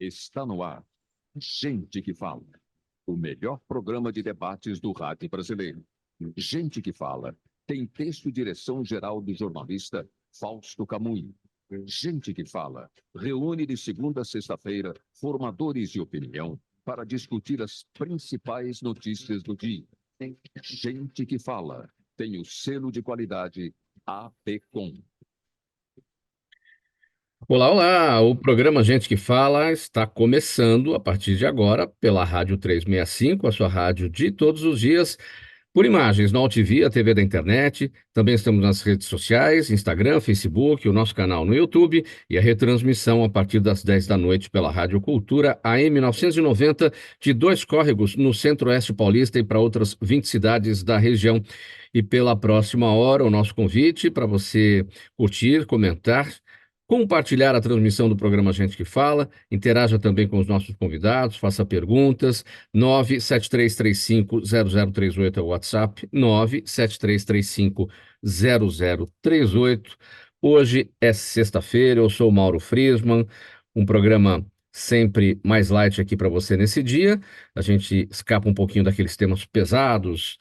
Está no ar. Gente que Fala. O melhor programa de debates do rádio brasileiro. Gente que Fala. Tem texto e direção geral do jornalista Fausto Camunho. Gente que Fala. Reúne de segunda a sexta-feira formadores de opinião para discutir as principais notícias do dia. Gente que Fala. Tem o selo de qualidade APCOM. Olá, olá! O programa Gente que Fala está começando a partir de agora pela Rádio 365, a sua rádio de todos os dias, por imagens no AltV, a TV da internet. Também estamos nas redes sociais, Instagram, Facebook, o nosso canal no YouTube e a retransmissão a partir das 10 da noite pela Rádio Cultura AM 990 de Dois Córregos, no Centro-Oeste Paulista e para outras 20 cidades da região. E pela próxima hora, o nosso convite para você curtir, comentar, compartilhar a transmissão do programa Gente que Fala, interaja também com os nossos convidados, faça perguntas. 973350038 é o WhatsApp, 973350038. Hoje é sexta-feira, eu sou o Mauro Friesman, um programa sempre mais light aqui para você nesse dia. A gente escapa um pouquinho daqueles temas pesados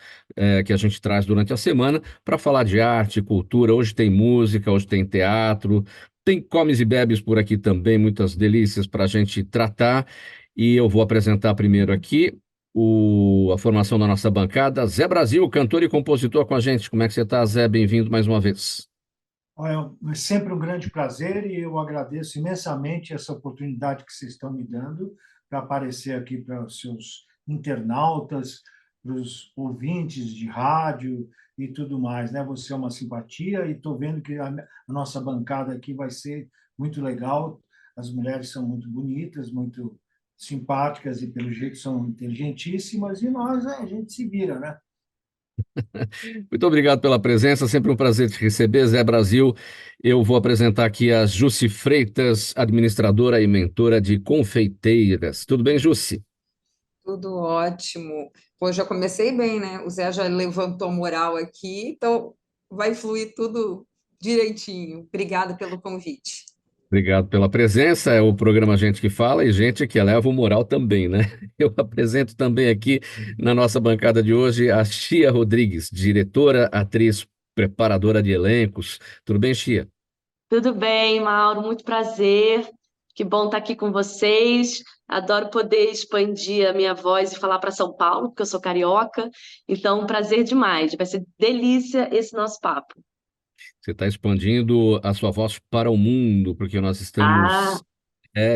que a gente traz durante a semana para falar de arte, cultura. Hoje tem música, hoje tem teatro, tem comes e bebes por aqui também, muitas delícias para a gente tratar. E eu vou apresentar primeiro aqui a formação da nossa bancada. Zé Brasil, cantor e compositor com a gente. Como é que você está, Zé? Bem-vindo mais uma vez. Olha, é sempre um grande prazer e eu agradeço imensamente essa oportunidade que vocês estão me dando para aparecer aqui para os seus internautas, para os ouvintes de rádio e tudo mais, né? Você é uma simpatia e estou vendo que a nossa bancada aqui vai ser muito legal. As mulheres são muito bonitas, muito simpáticas e, pelo jeito, são inteligentíssimas e nós, a gente se vira, né? Muito obrigado pela presença, sempre um prazer te receber, Zé Brasil. Eu vou apresentar aqui a Jussi Freitas, administradora e mentora de confeiteiras. Tudo bem, Jussi? Tudo ótimo. Pô, já comecei bem, né? O Zé já levantou moral aqui, então vai fluir tudo direitinho. Obrigada pelo convite. Obrigado pela presença. É o programa Gente que Fala e gente que eleva o moral também, né? Eu apresento também aqui na nossa bancada de hoje a Chia Rodrigues, diretora, atriz, preparadora de elencos. Tudo bem, Chia? Tudo bem, Mauro, muito prazer. Que bom estar aqui com vocês. Adoro poder expandir a minha voz e falar para São Paulo, porque eu sou carioca. Então, prazer demais. Vai ser delícia esse nosso papo. Você está expandindo a sua voz para o mundo, porque nós Ah,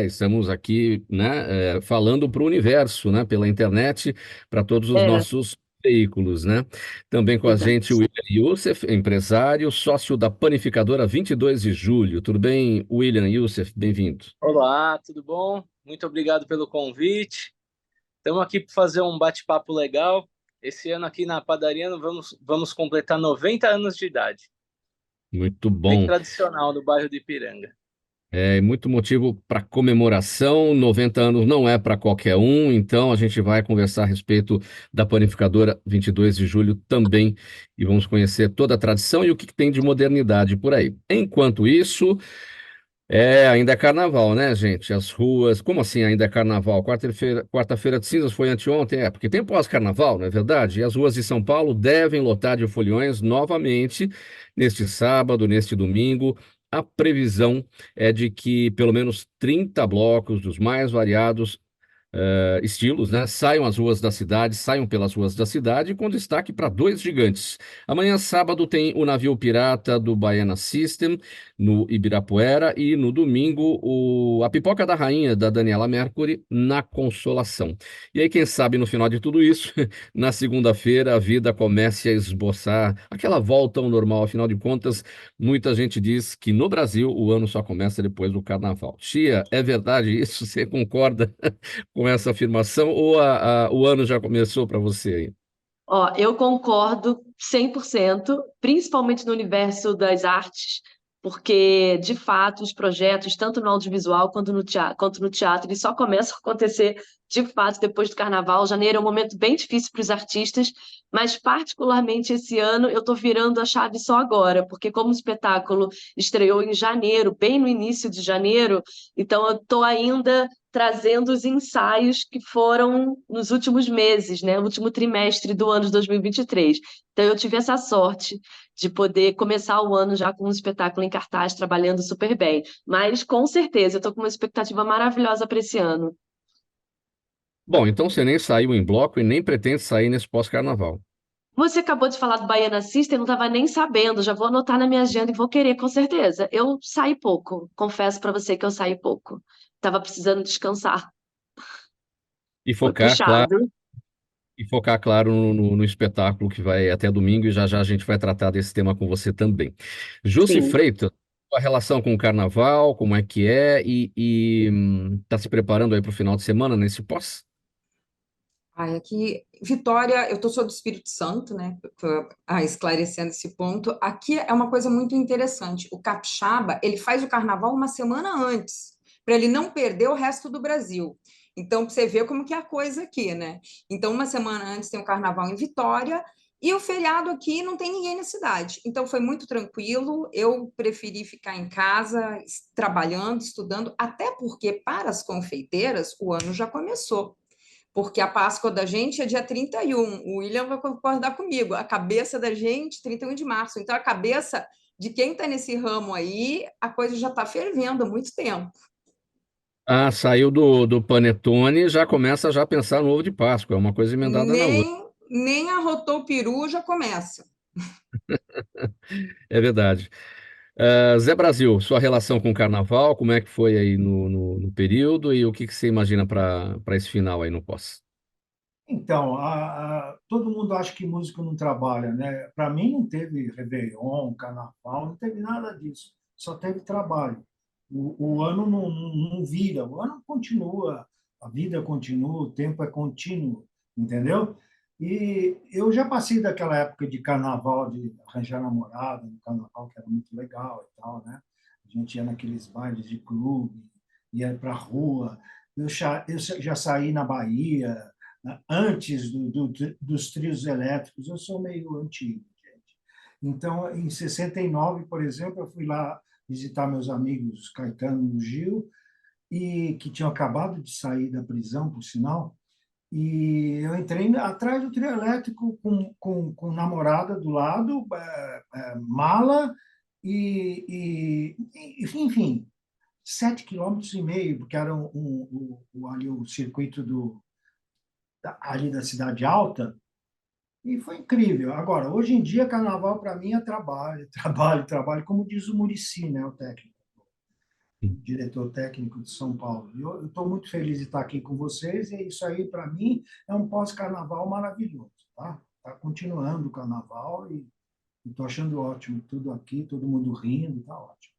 estamos aqui, né, falando para o universo, né, pela internet, para todos os é, nossos veículos, né? Também com a gente o exato. William Youssef, empresário, sócio da Panificadora 22 de Julho. Tudo bem, William Youssef? Bem-vindo. Olá, tudo bom? Muito obrigado pelo convite. Estamos aqui para fazer um bate-papo legal. Esse ano aqui na padaria vamos completar 90 anos de idade. Muito Bem bom. tradicional no bairro de Ipiranga. Muito motivo para comemoração. 90 anos não é para qualquer um, então a gente vai conversar a respeito da Panificadora 22 de Julho também e vamos conhecer toda a tradição e o que tem de modernidade por aí. Enquanto isso, ainda é carnaval, né, gente? As ruas, como assim ainda é carnaval? Quarta-feira de cinzas foi anteontem, porque tem pós-carnaval, não é verdade? E as ruas de São Paulo devem lotar de foliões novamente neste sábado, neste domingo. A previsão é de que pelo menos 30 blocos dos mais variados estilos, né? Saiam pelas ruas da cidade, com destaque para dois gigantes. Amanhã, sábado, tem o navio pirata do Baiana System, no Ibirapuera, e no domingo, a Pipoca da Rainha, da Daniela Mercury, na Consolação. E aí, quem sabe, no final de tudo isso, na segunda-feira, a vida comece a esboçar aquela volta ao normal. Afinal de contas, muita gente diz que no Brasil o ano só começa depois do carnaval. Chia, é verdade isso? Você concorda com essa afirmação ou o ano já começou para você aí? Ó, eu concordo 100%, principalmente no universo das artes, porque, de fato, os projetos, tanto no audiovisual quanto no teatro, eles só começam a acontecer, de fato, depois do carnaval. Janeiro é um momento bem difícil para os artistas, mas, particularmente esse ano, eu estou virando a chave só agora, porque como o espetáculo estreou em janeiro, bem no início de janeiro, então eu estou ainda trazendo os ensaios que foram nos últimos meses, né? No último trimestre do ano de 2023. Então, eu tive essa sorte de poder começar o ano já com um espetáculo em cartaz, trabalhando super bem. Mas, com certeza, eu estou com uma expectativa maravilhosa para esse ano. Bom, então você nem saiu em bloco e nem pretende sair nesse pós-carnaval. Você acabou de falar do Baiana System, eu não estava nem sabendo, já vou anotar na minha agenda e vou querer, com certeza. Eu saí pouco, confesso para você que eu saí pouco. Estava precisando descansar. E Foi focar, claro, puxado. no espetáculo que vai até domingo, e já já a gente vai tratar desse tema com você também. Jussi Sim. Freitas, a relação com o carnaval, como é que é? Tá se preparando aí para o final de semana nesse pós? Ai, aqui, Vitória, eu sou do Espírito Santo, né? Esclarecendo esse ponto. Aqui é uma coisa muito interessante. O capixaba, ele faz o carnaval uma semana antes, para ele não perder o resto do Brasil. Então, pra você ver como que é a coisa aqui, né? Então, uma semana antes tem o carnaval em Vitória e o feriado aqui não tem ninguém na cidade. Então, foi muito tranquilo. Eu preferi ficar em casa, trabalhando, estudando, até porque para as confeiteiras o ano já começou, porque a Páscoa da gente é dia 31. O William vai concordar comigo. A cabeça da gente, 31 de março. Então, a cabeça de quem está nesse ramo aí, a coisa já está fervendo há muito tempo. Ah, saiu do Panetone, já começa já a pensar no ovo de Páscoa, é uma coisa emendada na outra. Nem arrotou o peru, já começa. É verdade. Zé Brasil, sua relação com o carnaval, como é que foi aí no período e o que você imagina para esse final aí no pós? Então, todo mundo acha que músico não trabalha, né? Para mim, não teve Réveillon, Carnaval, não teve nada disso. Só teve trabalho. O ano não vira, o ano continua, a vida continua, o tempo é contínuo, entendeu? E eu já passei daquela época de carnaval, de arranjar namorada no carnaval, que era muito legal e tal, né? A gente ia naqueles bailes de clube, ia para a rua. Eu já saí na Bahia, antes dos trios elétricos. Eu sou meio antigo, gente. Então, em 69, por exemplo, eu fui lá visitar meus amigos Caetano e Gil, e que tinham acabado de sair da prisão, por sinal, e eu entrei atrás do trio elétrico com namorada do lado, mala enfim, 7,5 km, porque era ali o circuito ali da Cidade Alta, e foi incrível. Agora, hoje em dia, carnaval para mim é trabalho, trabalho, trabalho, como diz o Muricy, né, o técnico, o diretor técnico de São Paulo. E eu estou muito feliz de estar aqui com vocês, e isso aí, para mim, é um pós-carnaval maravilhoso, tá? Está continuando o carnaval e estou achando ótimo tudo aqui, todo mundo rindo, está ótimo.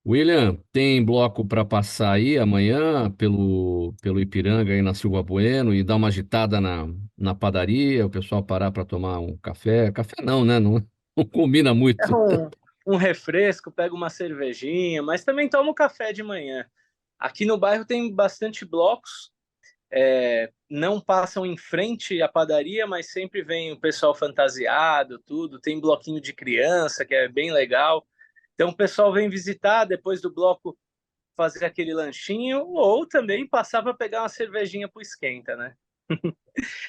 William, tem bloco para passar aí amanhã pelo Ipiranga aí na Silva Bueno e dar uma agitada na padaria, o pessoal parar para tomar um café? Café não, né? Não, não combina É muito. um refresco, pega uma cervejinha, mas também toma um café de manhã. Aqui no bairro tem bastante blocos, não passam em frente à padaria, mas sempre vem o pessoal fantasiado, tudo. Tem bloquinho de criança, que é bem legal. Então o pessoal vem visitar, depois do bloco fazer aquele lanchinho, ou também passar para pegar uma cervejinha pro esquenta, né?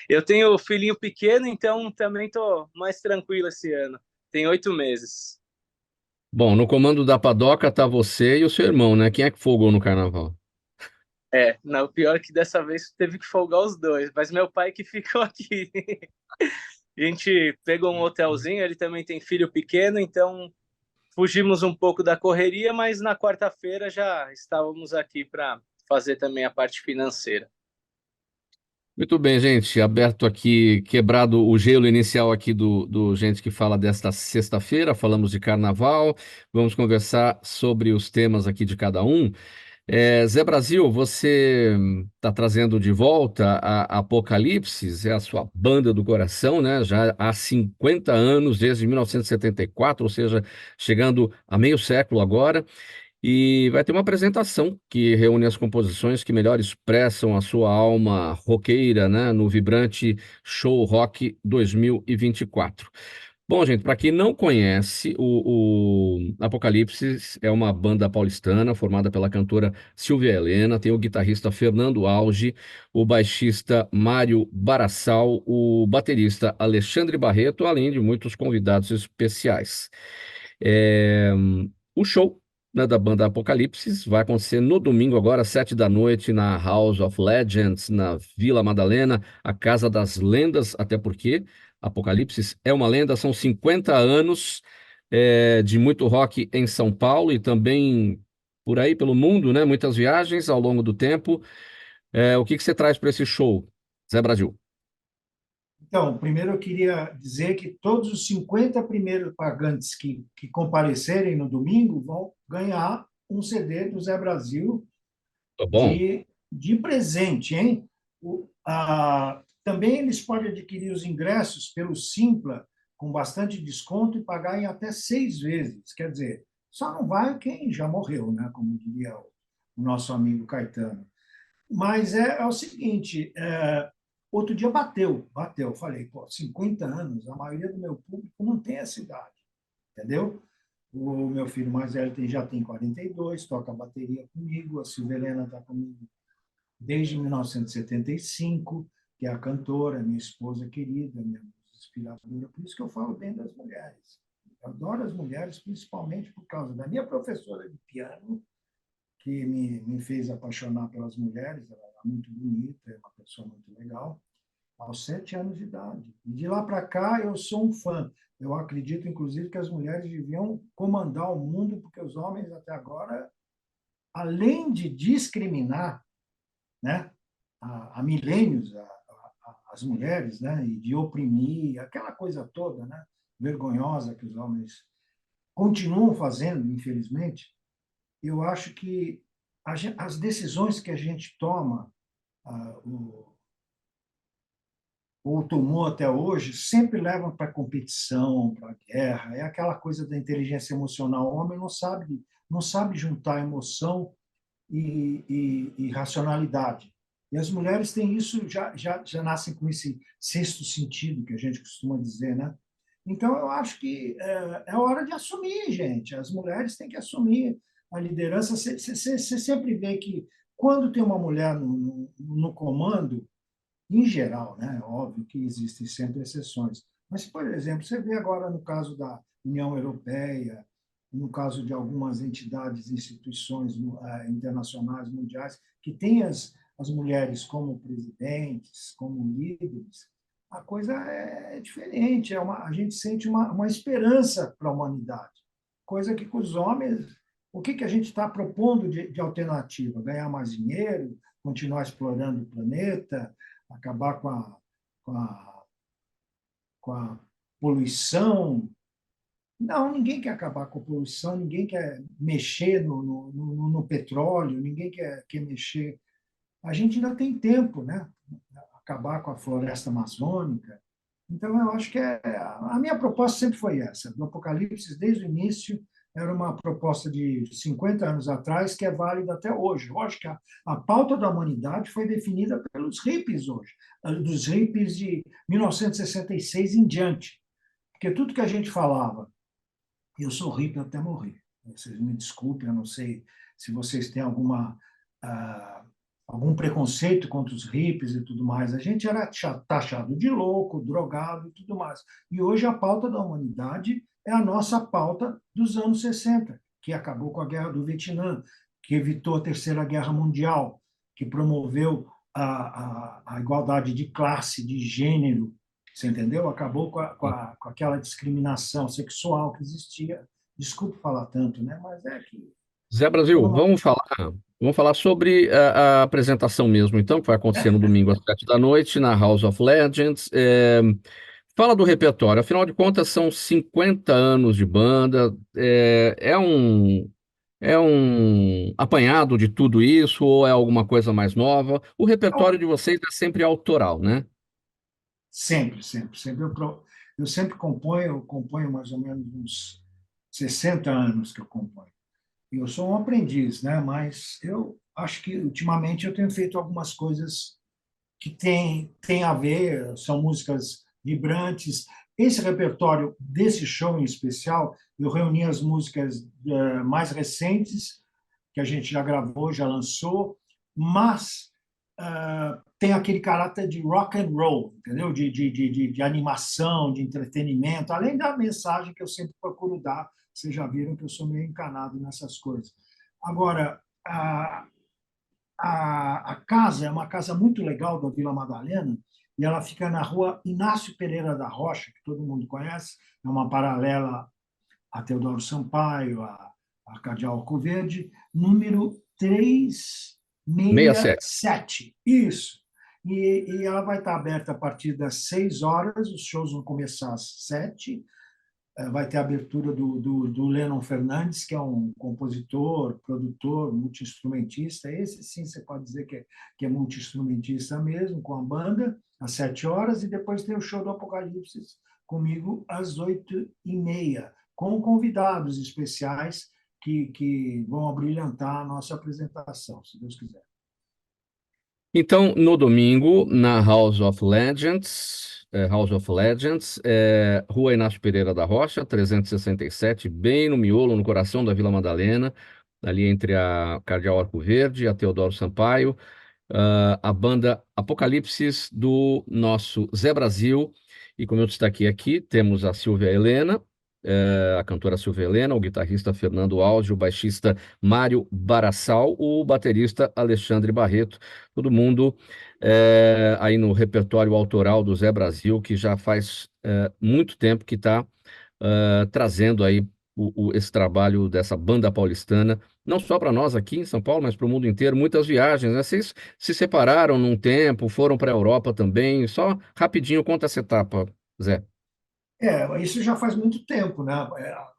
Eu tenho filhinho pequeno, então também tô mais tranquilo esse ano. Tem 8 meses. Bom, no comando da padoca tá você e o seu irmão, né? Quem é que folgou no carnaval? Não, o pior é que dessa vez teve que folgar os dois, mas meu pai que ficou aqui. A gente pegou um hotelzinho, ele também tem filho pequeno, então fugimos um pouco da correria, mas na quarta-feira já estávamos aqui para fazer também a parte financeira. Muito bem, gente. Aberto aqui, quebrado o gelo inicial aqui do Gente que Fala desta sexta-feira. Falamos de carnaval. Vamos conversar sobre os temas aqui de cada um. Zé Brasil, você está trazendo de volta a Apocalipse, é a sua banda do coração, né? Já há 50 anos, desde 1974, ou seja, chegando a meio século agora. E vai ter uma apresentação que reúne as composições que melhor expressam a sua alma roqueira, né? No vibrante Show Rock 2024. Bom, gente, para quem não conhece, o Apocalipse é uma banda paulistana formada pela cantora Silvia Helena, tem o guitarrista Fernando Auge, o baixista Mário Barassal, o baterista Alexandre Barreto, além de muitos convidados especiais. É, o show, né, da banda Apocalipse vai acontecer no domingo agora, às 7 da noite, na House of Legends, na Vila Madalena, a Casa das Lendas, até porque Apocalipse é uma lenda, são 50 anos de muito rock em São Paulo e também por aí pelo mundo, né? Muitas viagens ao longo do tempo. O que que você traz para esse show, Zé Brasil? Então, primeiro eu queria dizer que todos os 50 primeiros pagantes que comparecerem no domingo vão ganhar um CD do Zé Brasil Tá bom? de presente, hein? Também eles podem adquirir os ingressos pelo Simpla com bastante desconto e pagar em até 6 vezes. Quer dizer, só não vai quem já morreu, né? Como diria o nosso amigo Caetano. Mas é o seguinte, outro dia bateu. Falei, pô, 50 anos, a maioria do meu público não tem essa idade, entendeu? O meu filho mais velho já tem 42, toca bateria comigo, a Silvia Helena está comigo desde 1975, que é a cantora, minha esposa querida, minha inspiradora. Por isso que eu falo bem das mulheres. Eu adoro as mulheres, principalmente por causa da minha professora de piano, que me fez apaixonar pelas mulheres. Ela era muito bonita, é uma pessoa muito legal, aos 7 anos de idade. E de lá para cá, eu sou um fã. Eu acredito, inclusive, que as mulheres deviam comandar o mundo, porque os homens, até agora, além de discriminar, né, há milênios as mulheres, né, e de oprimir, aquela coisa toda, né, vergonhosa que os homens continuam fazendo, infelizmente, eu acho que as decisões que a gente toma, ou tomou até hoje, sempre levam para competição, para guerra. É aquela coisa da inteligência emocional. O homem não sabe juntar emoção e racionalidade. E as mulheres têm isso, já nascem com esse sexto sentido, que a gente costuma dizer, né? Então, eu acho que é hora de assumir, gente. As mulheres têm que assumir a liderança. Você sempre vê que, quando tem uma mulher no comando, em geral, né? Óbvio que existem sempre exceções. Mas, por exemplo, você vê agora no caso da União Europeia, no caso de algumas entidades, instituições internacionais, mundiais, que têm as mulheres como presidentes, como líderes, a coisa é diferente. A gente sente uma esperança para a humanidade, coisa que com os homens, o que a gente está propondo de alternativa? Ganhar mais dinheiro, continuar explorando o planeta, acabar com a poluição. Não, ninguém quer acabar com a poluição, ninguém quer mexer no petróleo, ninguém quer mexer. A gente ainda tem tempo, né? Acabar com a floresta amazônica. Então, eu acho que a minha proposta sempre foi essa. Do Apocalipse, desde o início, era uma proposta de 50 anos atrás que é válida até hoje. Eu acho que a pauta da humanidade foi definida pelos hippies hoje, dos hippies de 1966 em diante. Porque tudo que a gente falava, eu sou hippie até morrer. Vocês me desculpem, eu não sei se vocês têm algum preconceito contra os hippies e tudo mais. A gente era taxado de louco, drogado e tudo mais. E hoje a pauta da humanidade é a nossa pauta dos anos 60, que acabou com a Guerra do Vietnã, que evitou a Terceira Guerra Mundial, que promoveu a igualdade de classe, de gênero, você entendeu? Acabou com aquela discriminação sexual que existia. Desculpe falar tanto, né? Mas é que... Zé Brasil, vamos falar sobre a apresentação mesmo, então, que vai acontecer no domingo às 7 da noite, na House of Legends. Fala do repertório, afinal de contas, são 50 anos de banda. É um apanhado de tudo isso, ou é alguma coisa mais nova? O repertório de vocês é sempre autoral, né? Sempre, sempre, sempre. Eu sempre componho mais ou menos uns 60 anos que eu componho. Eu sou um aprendiz, né? Mas eu acho que ultimamente eu tenho feito algumas coisas que têm a ver, são músicas vibrantes. Esse repertório desse show em especial, eu reuni as músicas mais recentes, que a gente já gravou, já lançou, mas tem aquele caráter de rock and roll, entendeu? De animação, de entretenimento, além da mensagem que eu sempre procuro dar. Vocês já viram que eu sou meio encanado nessas coisas. Agora, a casa é uma casa muito legal da Vila Madalena, e ela fica na rua Inácio Pereira da Rocha, que todo mundo conhece, é uma paralela a Teodoro Sampaio, a Cardeal Arcoverde, número 367. Isso. E ela vai estar aberta a partir das 6 horas, os shows vão começar às 7. Vai ter a abertura do Lennon Fernandes, que é um compositor, produtor, multi-instrumentista. Esse, sim, você pode dizer que é multi-instrumentista mesmo, com a banda, às 7 horas, e depois tem o show do Apocalipse comigo às 8h30, com convidados especiais que vão abrilhantar a nossa apresentação, se Deus quiser. Então, no domingo, na House of Legends, Rua Inácio Pereira da Rocha, 367, bem no miolo, no coração da Vila Madalena, ali entre a Cardeal Arcoverde e a Teodoro Sampaio, a banda Apocalipse do nosso Zé Brasil, e como eu destaquei aqui, temos a Silvia Helena, a cantora Silvia Helena, o guitarrista Fernando Alves, o baixista Mário Barassal, o baterista Alexandre Barreto, todo mundo aí no repertório autoral do Zé Brasil, que já faz muito tempo que está trazendo aí esse trabalho dessa banda paulistana, não só para nós aqui em São Paulo, mas para o mundo inteiro, muitas viagens, né? Vocês se separaram num tempo, foram para a Europa também, só rapidinho, conta essa etapa, Zé. Isso já faz muito tempo, né?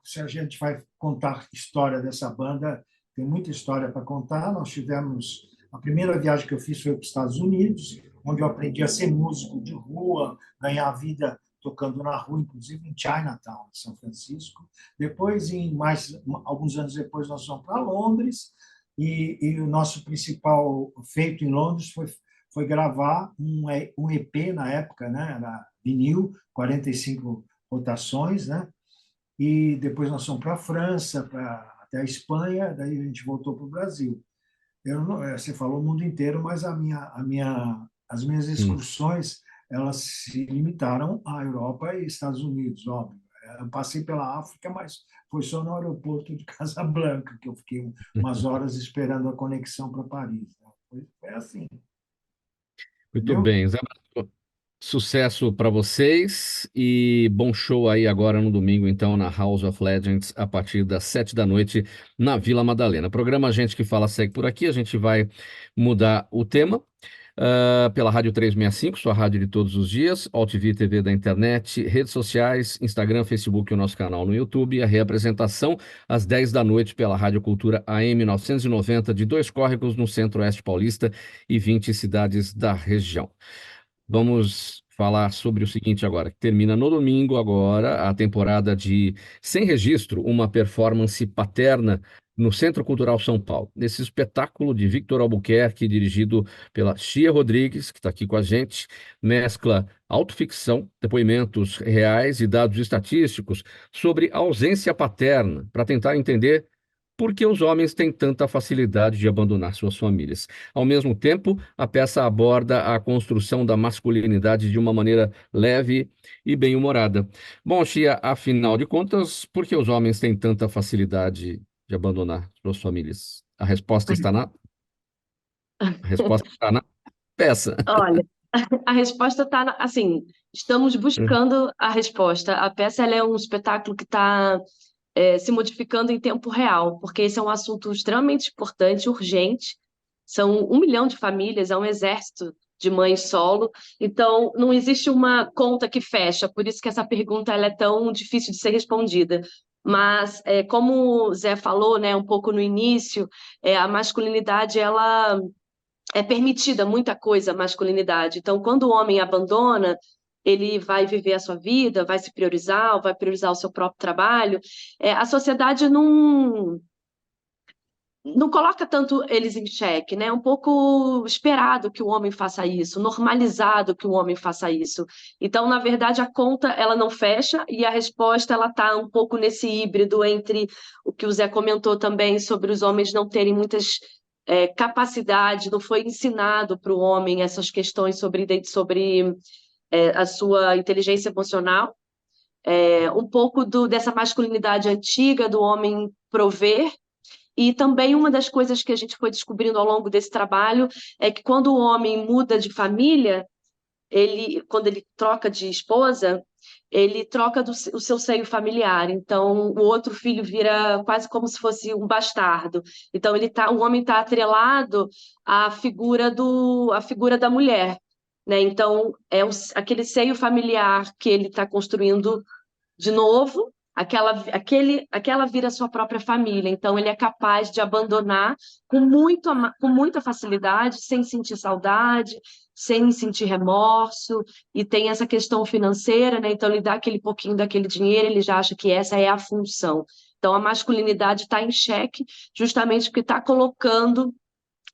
Se a gente vai contar a história dessa banda, tem muita história para contar. Nós tivemos a primeira viagem que eu fiz foi para os Estados Unidos, onde eu aprendi a ser músico de rua, ganhar vida tocando na rua, inclusive em Chinatown, em São Francisco. Depois, alguns anos depois, nós fomos para Londres, e o nosso principal feito em Londres foi gravar um EP na época, né? Era vinil, 45 rotações, né? E depois nós fomos para a França, até a Espanha, daí a gente voltou para o Brasil. Você falou o mundo inteiro, mas as minhas excursões elas se limitaram à Europa e Estados Unidos, óbvio. Eu passei pela África, mas foi só no aeroporto de Casablanca que eu fiquei umas horas esperando a conexão para Paris. Foi assim. Muito Entendeu? bem, Zé Brasil, sucesso para vocês e bom show aí agora no domingo, então, na House of Legends, a partir das 7 da noite, na Vila Madalena. Programa Gente que Fala segue por aqui, a gente vai mudar o tema. Pela Rádio 365, sua rádio de todos os dias, AltV TV da internet, redes sociais, Instagram, Facebook e o nosso canal no YouTube, a reapresentação às 10 da noite pela Rádio Cultura AM 990 de Dois Córregos, no Centro-Oeste Paulista e 20 cidades da região. Vamos falar sobre o seguinte agora, que termina no domingo agora a temporada de Sem Registro, uma performance paterna no Centro Cultural São Paulo. Nesse espetáculo de Victor Albuquerque, dirigido pela Chia Rodrigues, que está aqui com a gente, mescla autoficção, depoimentos reais e dados estatísticos sobre a ausência paterna, para tentar entender por que os homens têm tanta facilidade de abandonar suas famílias. Ao mesmo tempo, a peça aborda a construção da masculinidade de uma maneira leve e bem-humorada. Bom, Chia, afinal de contas, por que os homens têm tanta facilidade de abandonar suas famílias? A resposta está na peça. Olha, a resposta está, assim, estamos buscando a resposta. A peça ela é um espetáculo que está se modificando em tempo real, porque esse é um assunto extremamente importante, urgente. São 1 milhão de famílias, é um exército de mães solo, então não existe uma conta que fecha, por isso que essa pergunta ela é tão difícil de ser respondida. Mas, como o Zé falou, né, um pouco no início, a masculinidade ela é permitida muita coisa, a masculinidade. Então, quando o homem abandona, ele vai viver a sua vida, vai se priorizar, vai priorizar o seu próprio trabalho. A sociedade não coloca tanto eles em xeque, né? É um pouco esperado que o homem faça isso, normalizado que o homem faça isso. Então, na verdade, a conta ela não fecha e a resposta ela está um pouco nesse híbrido entre o que o Zé comentou também sobre os homens não terem muitas capacidades, não foi ensinado para o homem essas questões sobre a sua inteligência emocional, um pouco dessa masculinidade antiga do homem prover. E também uma das coisas que a gente foi descobrindo ao longo desse trabalho é que quando o homem muda de família, quando ele troca de esposa, ele troca o seu seio familiar. Então, o outro filho vira quase como se fosse um bastardo. Então, o homem está atrelado à figura da mulher, né? Então, aquele seio familiar que ele está construindo de novo, aquela vira sua própria família. Então, ele é capaz de abandonar com muita facilidade, sem sentir saudade, sem sentir remorso, e tem essa questão financeira, né? Então, ele dá aquele pouquinho daquele dinheiro, ele já acha que essa é a função. Então, a masculinidade está em xeque, justamente porque está colocando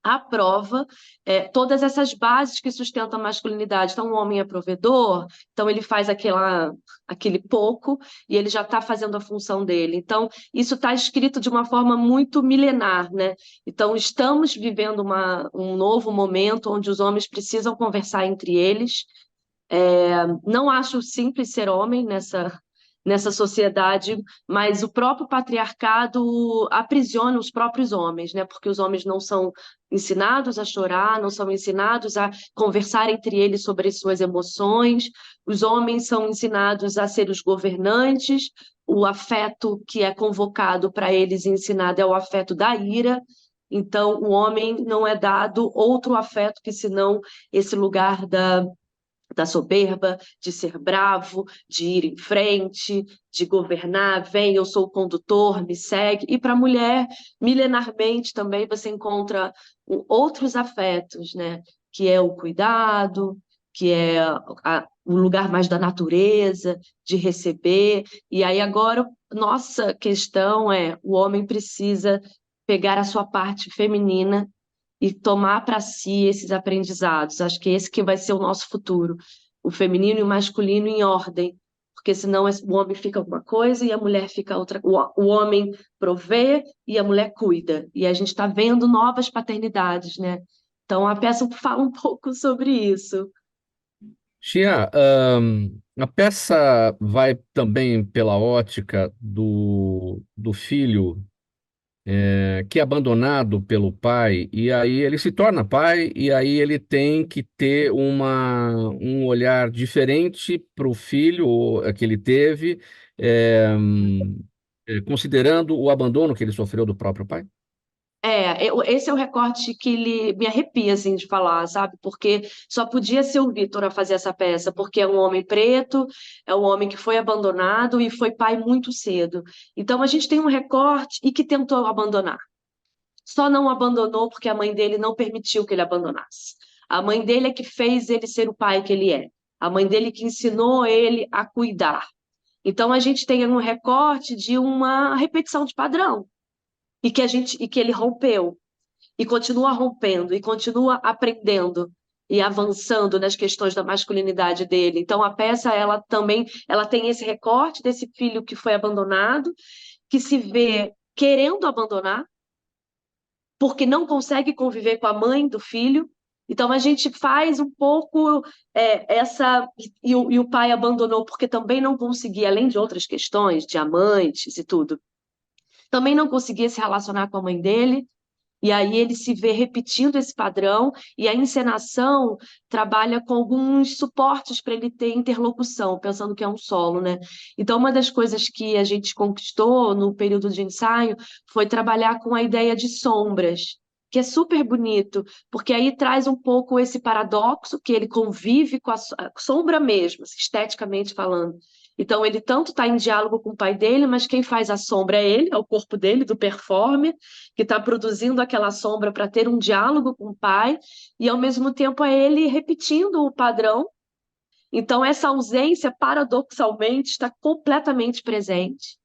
à prova todas essas bases que sustentam a masculinidade. Então, o homem é provedor, então ele faz aquele pouco e ele já está fazendo a função dele. Então, isso está escrito de uma forma muito milenar, né? Então, estamos vivendo um novo momento onde os homens precisam conversar entre eles. Não acho simples ser homem nessa sociedade, mas o próprio patriarcado aprisiona os próprios homens, né? Porque os homens não são ensinados a chorar, não são ensinados a conversar entre eles sobre as suas emoções, os homens são ensinados a ser os governantes, o afeto que é convocado para eles e ensinado é o afeto da ira. Então, o homem não é dado outro afeto que senão esse lugar da soberba, de ser bravo, de ir em frente, de governar, vem, eu sou o condutor, me segue. E para a mulher, milenarmente também você encontra outros afetos, né? Que é o cuidado, que é o lugar mais da natureza, de receber. E aí agora, nossa questão é, o homem precisa pegar a sua parte feminina e tomar para si esses aprendizados. Acho que esse que vai ser o nosso futuro, o feminino e o masculino em ordem, porque senão o homem fica uma coisa e a mulher fica outra. O homem provê e a mulher cuida. E a gente está vendo novas paternidades, né? Então a peça fala um pouco sobre isso. Chia, a peça vai também pela ótica do filho que é abandonado pelo pai, e aí ele se torna pai, e aí ele tem que ter um olhar diferente para o filho que ele teve, considerando o abandono que ele sofreu do próprio pai? Esse é o recorte que ele me arrepia, assim, de falar, sabe? Porque só podia ser o Vitor a fazer essa peça, porque é um homem preto, é um homem que foi abandonado e foi pai muito cedo. Então a gente tem um recorte e que tentou abandonar. Só não abandonou porque a mãe dele não permitiu que ele abandonasse. A mãe dele é que fez ele ser o pai que ele é. A mãe dele que ensinou ele a cuidar. Então a gente tem um recorte de uma repetição de padrão e que ele rompeu e continua rompendo e continua aprendendo e avançando nas questões da masculinidade dele. Então a peça ela tem esse recorte desse filho que foi abandonado, que se vê querendo abandonar porque não consegue conviver com a mãe do filho. Então a gente faz um pouco e o pai abandonou porque também não conseguia, além de outras questões de amantes e tudo, também não conseguia se relacionar com a mãe dele. E aí ele se vê repetindo esse padrão, e a encenação trabalha com alguns suportes para ele ter interlocução, pensando que é um solo, né? Então, uma das coisas que a gente conquistou no período de ensaio foi trabalhar com a ideia de sombras, que é super bonito, porque aí traz um pouco esse paradoxo que ele convive com a sombra mesmo, esteticamente falando. Então, ele tanto está em diálogo com o pai dele, mas quem faz a sombra é ele, é o corpo dele, do performer, que está produzindo aquela sombra para ter um diálogo com o pai, e ao mesmo tempo é ele repetindo o padrão. Então, essa ausência, paradoxalmente, está completamente presente.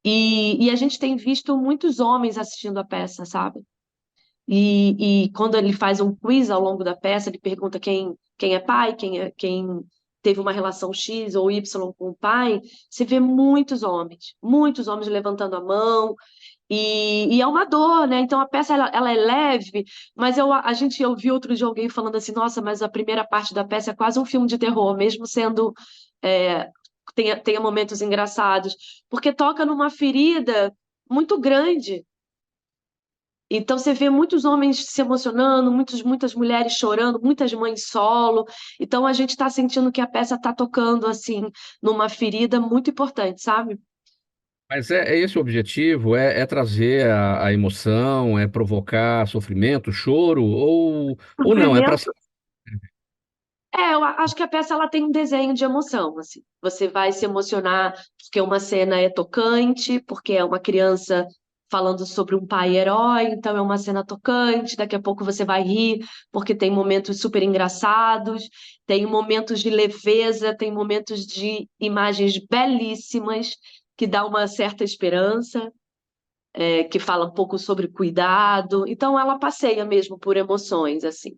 E a gente tem visto muitos homens assistindo a peça, sabe? E quando ele faz um quiz ao longo da peça, ele pergunta quem é pai, quem teve uma relação X ou Y com o pai, você vê muitos homens levantando a mão, e é uma dor, né? Então a peça ela é leve, mas eu vi outro dia alguém falando assim, nossa, mas a primeira parte da peça é quase um filme de terror, mesmo sendo é, tenha momentos engraçados, porque toca numa ferida muito grande. Então você vê muitos homens se emocionando, muitas mulheres chorando, muitas mães solo. Então a gente está sentindo que a peça está tocando assim numa ferida muito importante, sabe? Mas é esse o objetivo? É trazer a emoção, é provocar sofrimento, choro, ou não? É para Sofrimento. Eu acho que a peça ela tem um desenho de emoção, assim. Você vai se emocionar porque uma cena é tocante, porque é uma criança falando sobre um pai herói, então é uma cena tocante. Daqui a pouco você vai rir porque tem momentos super engraçados, tem momentos de leveza, tem momentos de imagens belíssimas que dá uma certa esperança, que fala um pouco sobre cuidado. Então ela passeia mesmo por emoções, assim.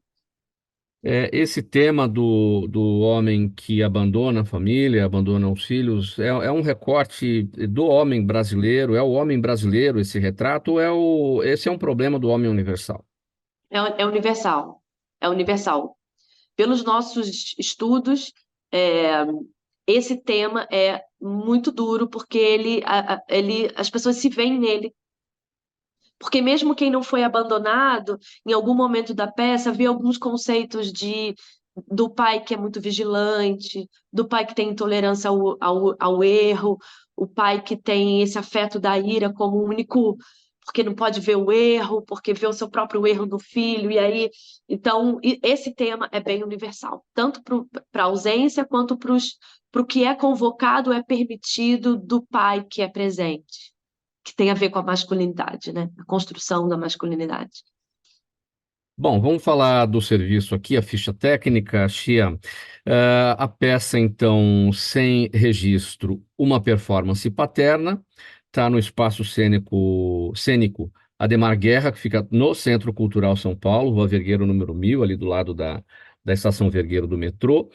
esse tema do homem que abandona a família, abandona os filhos, é um recorte do homem brasileiro? É o homem brasileiro esse retrato? Ou esse é um problema do homem universal? É universal. É universal. Pelos nossos estudos, é, esse tema é muito duro porque as pessoas se veem nele. Porque mesmo quem não foi abandonado, em algum momento da peça, vê alguns conceitos do pai que é muito vigilante, do pai que tem intolerância ao erro, o pai que tem esse afeto da ira como único, porque não pode ver o erro, porque vê o seu próprio erro no filho, e aí. Então, esse tema é bem universal, tanto para a ausência quanto para o que é convocado, é permitido do pai que é presente, que tem a ver com a masculinidade, né? A construção da masculinidade. Bom, vamos falar do serviço aqui, a ficha técnica, Chia. A peça, então, sem registro, uma performance paterna, está no Espaço Cênico Ademar Guerra, que fica no Centro Cultural São Paulo, Rua Vergueiro, número 1000, ali do lado da Estação Vergueiro do metrô.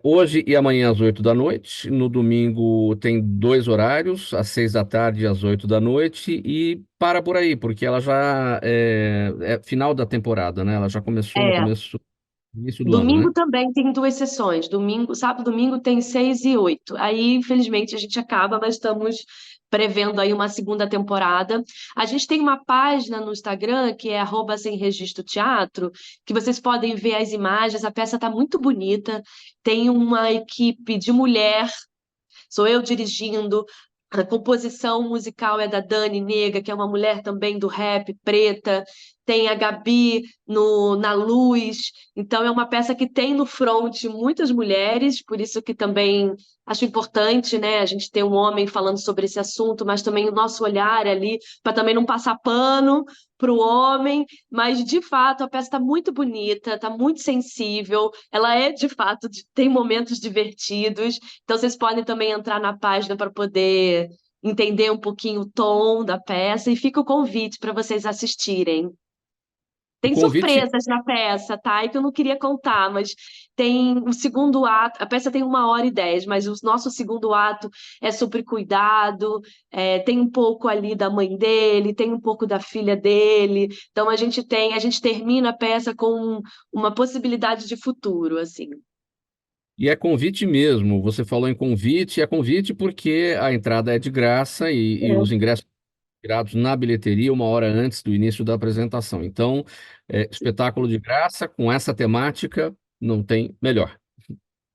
Hoje e amanhã às 8 da noite. No domingo tem dois horários, às 6 da tarde e às 8 da noite. E para por aí, porque ela já é final da temporada, né? Ela já começou no É, início do ano, domingo né? também tem duas sessões. Sábado, domingo tem 6 e 8. Aí, infelizmente, a gente acaba, mas estamos prevendo aí uma segunda temporada. A gente tem uma página no Instagram que é @semregistro teatro, que vocês podem ver as imagens. A peça está muito bonita. Tem uma equipe de mulher. Sou eu dirigindo. A composição musical é da Dani Nega, que é uma mulher também do rap, preta. Tem a Gabi na luz. Então, é uma peça que tem no front muitas mulheres, por isso que também acho importante, né, a gente ter um homem falando sobre esse assunto, mas também o nosso olhar ali, para também não passar pano para o homem. Mas, de fato, a peça está muito bonita, está muito sensível. Ela é, de fato, tem momentos divertidos. Então, vocês podem também entrar na página para poder entender um pouquinho o tom da peça, e fica o convite para vocês assistirem. O Tem convite, surpresas na peça, tá? E que eu não queria contar, mas tem o segundo ato. A peça tem 1h10, mas o nosso segundo ato é sobre cuidado. Tem um pouco ali da mãe dele, tem um pouco da filha dele. Então a gente termina a peça com uma possibilidade de futuro, assim. e é convite mesmo. Você falou em convite, é convite porque a entrada é de graça e os ingressos tirados na bilheteria uma hora antes do início da apresentação. Então, espetáculo de graça com essa temática não tem melhor.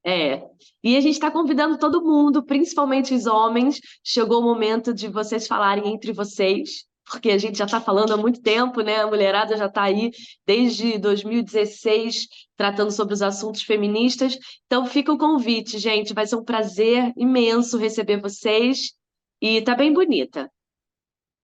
É. E a gente está convidando todo mundo, principalmente os homens. Chegou o momento de vocês falarem entre vocês, porque a gente já está falando há muito tempo, né? A mulherada já está aí desde 2016 tratando sobre os assuntos feministas. Então fica o convite, gente. Vai ser um prazer imenso receber vocês. E tá bem bonita,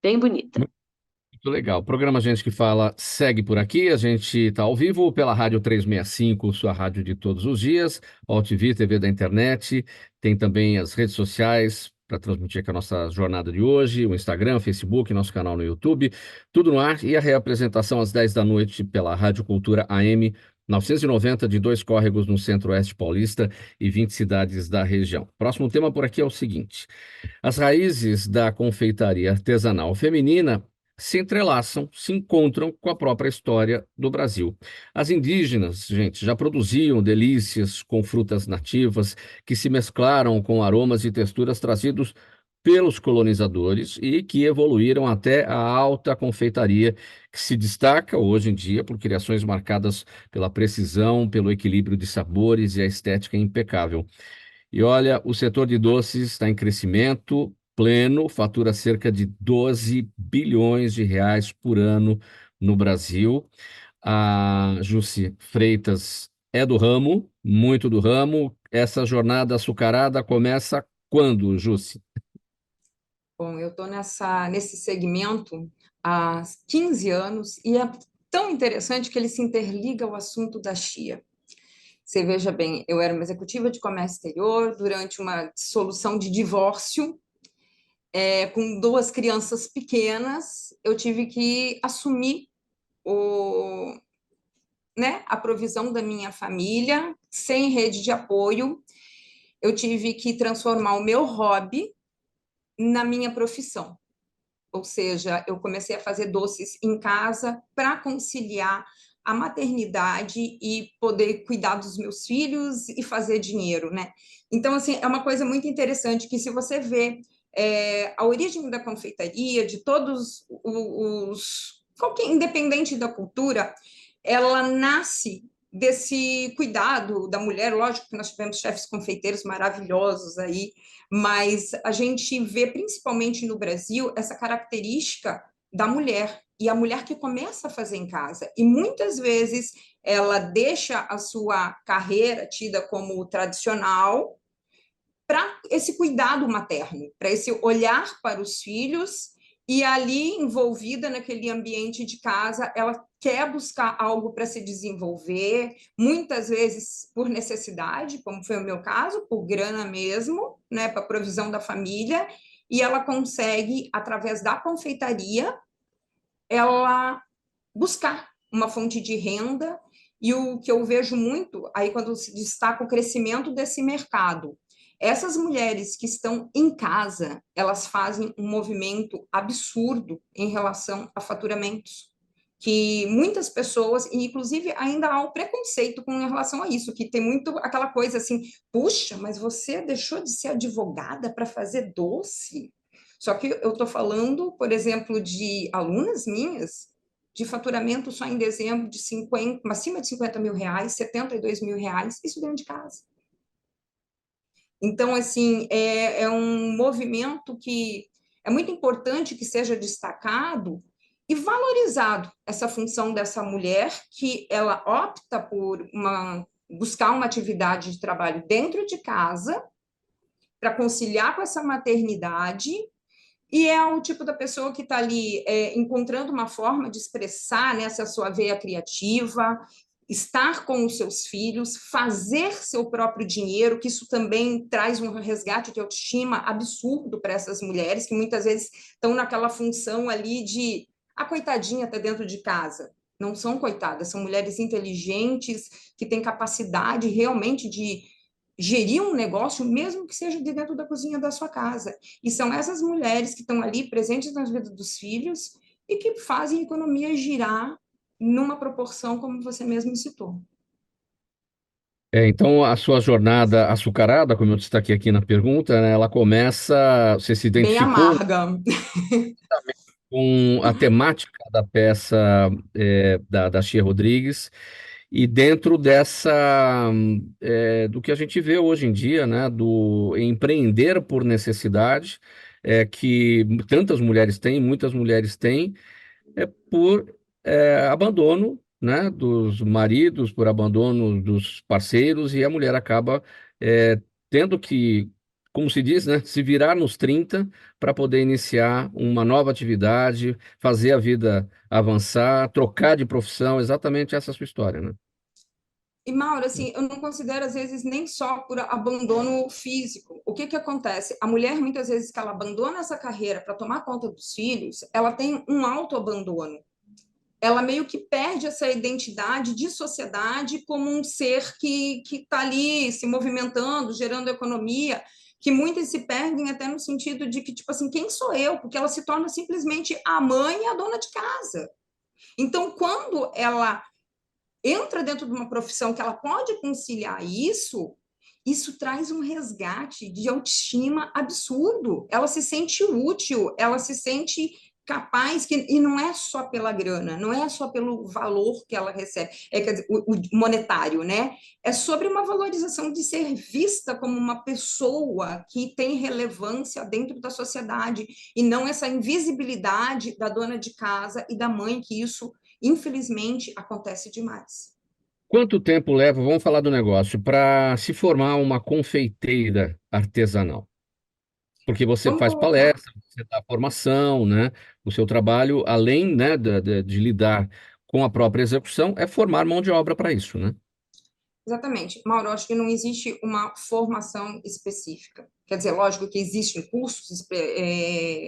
bem bonita. Muito legal. O programa Gente que Fala segue por aqui. A gente está ao vivo pela Rádio 365, sua rádio de todos os dias, All TV, TV da internet. Tem também as redes sociais, para transmitir aqui a nossa jornada de hoje, o Instagram, o Facebook, nosso canal no YouTube, tudo no ar, e a reapresentação às 10 da noite pela Rádio Cultura AM 990, de Dois Córregos, no Centro-Oeste Paulista e 20 cidades da região. Próximo tema por aqui é o seguinte: as raízes da confeitaria artesanal feminina se entrelaçam, se encontram com a própria história do Brasil. As indígenas, gente, já produziam delícias com frutas nativas que se mesclaram com aromas e texturas trazidos pelos colonizadores e que evoluíram até a alta confeitaria, que se destaca hoje em dia por criações marcadas pela precisão, pelo equilíbrio de sabores e a estética impecável. E olha, o setor de doces está em crescimento pleno, fatura cerca de 12 bilhões de reais por ano no Brasil. A Jussi Freitas é do ramo, muito do ramo. Essa jornada açucarada começa quando, Jussi? Bom, eu estou nesse segmento há 15 anos e é tão interessante que ele se interliga ao assunto da chia. Você veja bem, eu era uma executiva de comércio exterior durante uma dissolução de divórcio, com 2 crianças pequenas, eu tive que assumir a provisão da minha família, sem rede de apoio. Eu tive que transformar o meu hobby na minha profissão. Ou seja, eu comecei a fazer doces em casa para conciliar a maternidade e poder cuidar dos meus filhos e fazer dinheiro, né? Então, assim, é uma coisa muito interessante que, se você vê a origem da confeitaria, de todos qualquer, independente da cultura, ela nasce desse cuidado da mulher. Lógico que nós tivemos chefes confeiteiros maravilhosos aí, mas a gente vê, principalmente no Brasil, essa característica da mulher, e a mulher que começa a fazer em casa. E muitas vezes ela deixa a sua carreira tida como tradicional para esse cuidado materno, para esse olhar para os filhos, e ali envolvida naquele ambiente de casa, ela quer buscar algo para se desenvolver, muitas vezes por necessidade, como foi o meu caso, por grana mesmo, né, para a provisão da família, e ela consegue, através da confeitaria, ela buscar uma fonte de renda. E o que eu vejo muito, aí quando se destaca o crescimento desse mercado, essas mulheres que estão em casa, elas fazem um movimento absurdo em relação a faturamentos, que muitas pessoas, e inclusive ainda há o preconceito com relação a isso, que tem muito aquela coisa assim: puxa, mas você deixou de ser advogada para fazer doce? Só que eu estou falando, por exemplo, de alunas minhas, de faturamento só em dezembro de 50, acima de 50 mil reais, 72 mil reais, isso dentro de casa. Então, assim, é um movimento que é muito importante que seja destacado e valorizado, essa função dessa mulher, que ela opta por buscar uma atividade de trabalho dentro de casa para conciliar com essa maternidade, e é o tipo da pessoa que está ali encontrando uma forma de expressar, né, essa sua veia criativa, estar com os seus filhos, fazer seu próprio dinheiro, que isso também traz um resgate de autoestima absurdo para essas mulheres, que muitas vezes estão naquela função ali de a coitadinha está dentro de casa. Não são coitadas, são mulheres inteligentes, que têm capacidade realmente de gerir um negócio, mesmo que seja de dentro da cozinha da sua casa. E são essas mulheres que estão ali presentes na vida dos filhos e que fazem a economia girar numa proporção como você mesmo citou. Então, a sua jornada açucarada, como eu destaquei aqui na pergunta, né, ela começa, você se Bem identificou amarga. com a temática da peça da Chia Rodrigues, e dentro do que a gente vê hoje em dia, né, do empreender por necessidade, que tantas mulheres têm, muitas mulheres têm, por abandono, né, dos maridos, por abandono dos parceiros, e a mulher acaba tendo que, como se diz, né, se virar nos 30 para poder iniciar uma nova atividade, fazer a vida avançar, trocar de profissão. Exatamente essa é a sua história, né? E, Mauro, assim, eu não considero, às vezes, nem só por abandono físico. O que que acontece? A mulher, muitas vezes, que ela abandona essa carreira para tomar conta dos filhos, ela tem um autoabandono. Ela meio que perde essa identidade de sociedade como um ser que está ali se movimentando, gerando economia, que muitas se perdem até no sentido de que, tipo assim, quem sou eu? Porque ela se torna simplesmente a mãe e a dona de casa. Então, quando ela entra dentro de uma profissão que ela pode conciliar isso, isso traz um resgate de autoestima absurdo. Ela se sente útil, ela se sente capaz, e não é só pela grana, não é só pelo valor que ela recebe, quer dizer, o monetário, né? É sobre uma valorização de ser vista como uma pessoa que tem relevância dentro da sociedade, e não essa invisibilidade da dona de casa e da mãe, que isso infelizmente, acontece demais. Quanto tempo leva, vamos falar do negócio, para se formar uma confeiteira artesanal? Porque você Vamos faz colocar, palestra, você dá formação, né? O seu trabalho, além, né, de lidar com a própria execução, é formar mão de obra para isso, né? exatamente. Mauro, acho que não existe uma formação específica. Quer dizer, lógico que existem cursos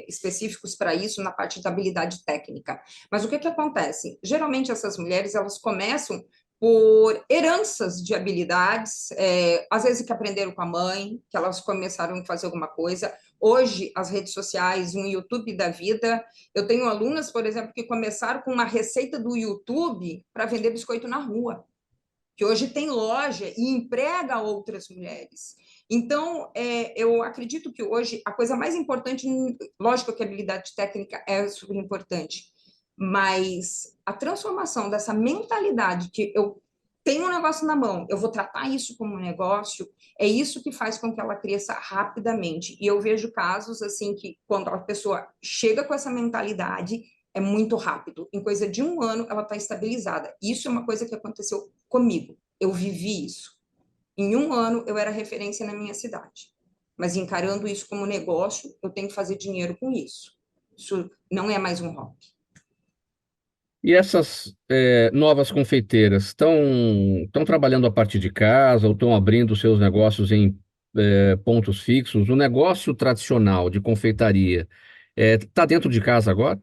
específicos para isso na parte da habilidade técnica. Mas o que que acontece? Geralmente essas mulheres, elas começam por heranças de habilidades, às vezes que aprenderam com a mãe, que elas começaram a fazer alguma coisa. Hoje, as redes sociais, um YouTube da vida. Eu tenho alunas, por exemplo, que começaram com uma receita do YouTube para vender biscoito na rua, que hoje tem loja e emprega outras mulheres. Então, eu acredito que hoje a coisa mais importante, lógico que a habilidade técnica é super importante, mas a transformação dessa mentalidade que eu tenho um negócio na mão, eu vou tratar isso como um negócio, é isso que faz com que ela cresça rapidamente. E eu vejo casos assim que quando a pessoa chega com essa mentalidade, é muito rápido. Em coisa de um ano, ela está estabilizada. Isso é uma coisa que aconteceu comigo. Eu vivi isso. Em um ano, eu era referência na minha cidade. Mas encarando isso como negócio, eu tenho que fazer dinheiro com isso. Isso não é mais um hobby. E essas novas confeiteiras estão trabalhando a partir de casa ou estão abrindo seus negócios em pontos fixos? O negócio tradicional de confeitaria está dentro de casa agora?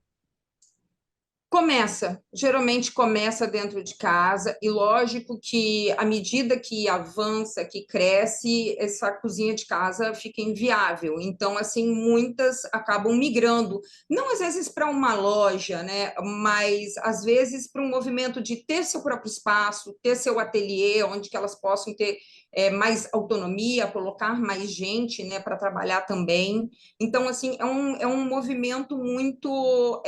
Geralmente começa dentro de casa, e lógico que à medida que avança, que cresce, essa cozinha de casa fica inviável. Então, assim, muitas acabam migrando, não às vezes para uma loja, né? Mas às vezes para um movimento de ter seu próprio espaço, ter seu ateliê, onde que elas possam ter mais autonomia, colocar mais gente, né, para trabalhar também. Então, assim, é um movimento muito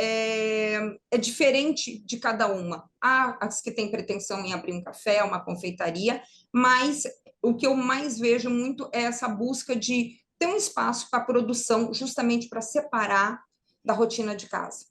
diferente de cada uma. Há as que têm pretensão em abrir um café, uma confeitaria, mas o que eu mais vejo muito é essa busca de ter um espaço para produção, justamente para separar da rotina de casa.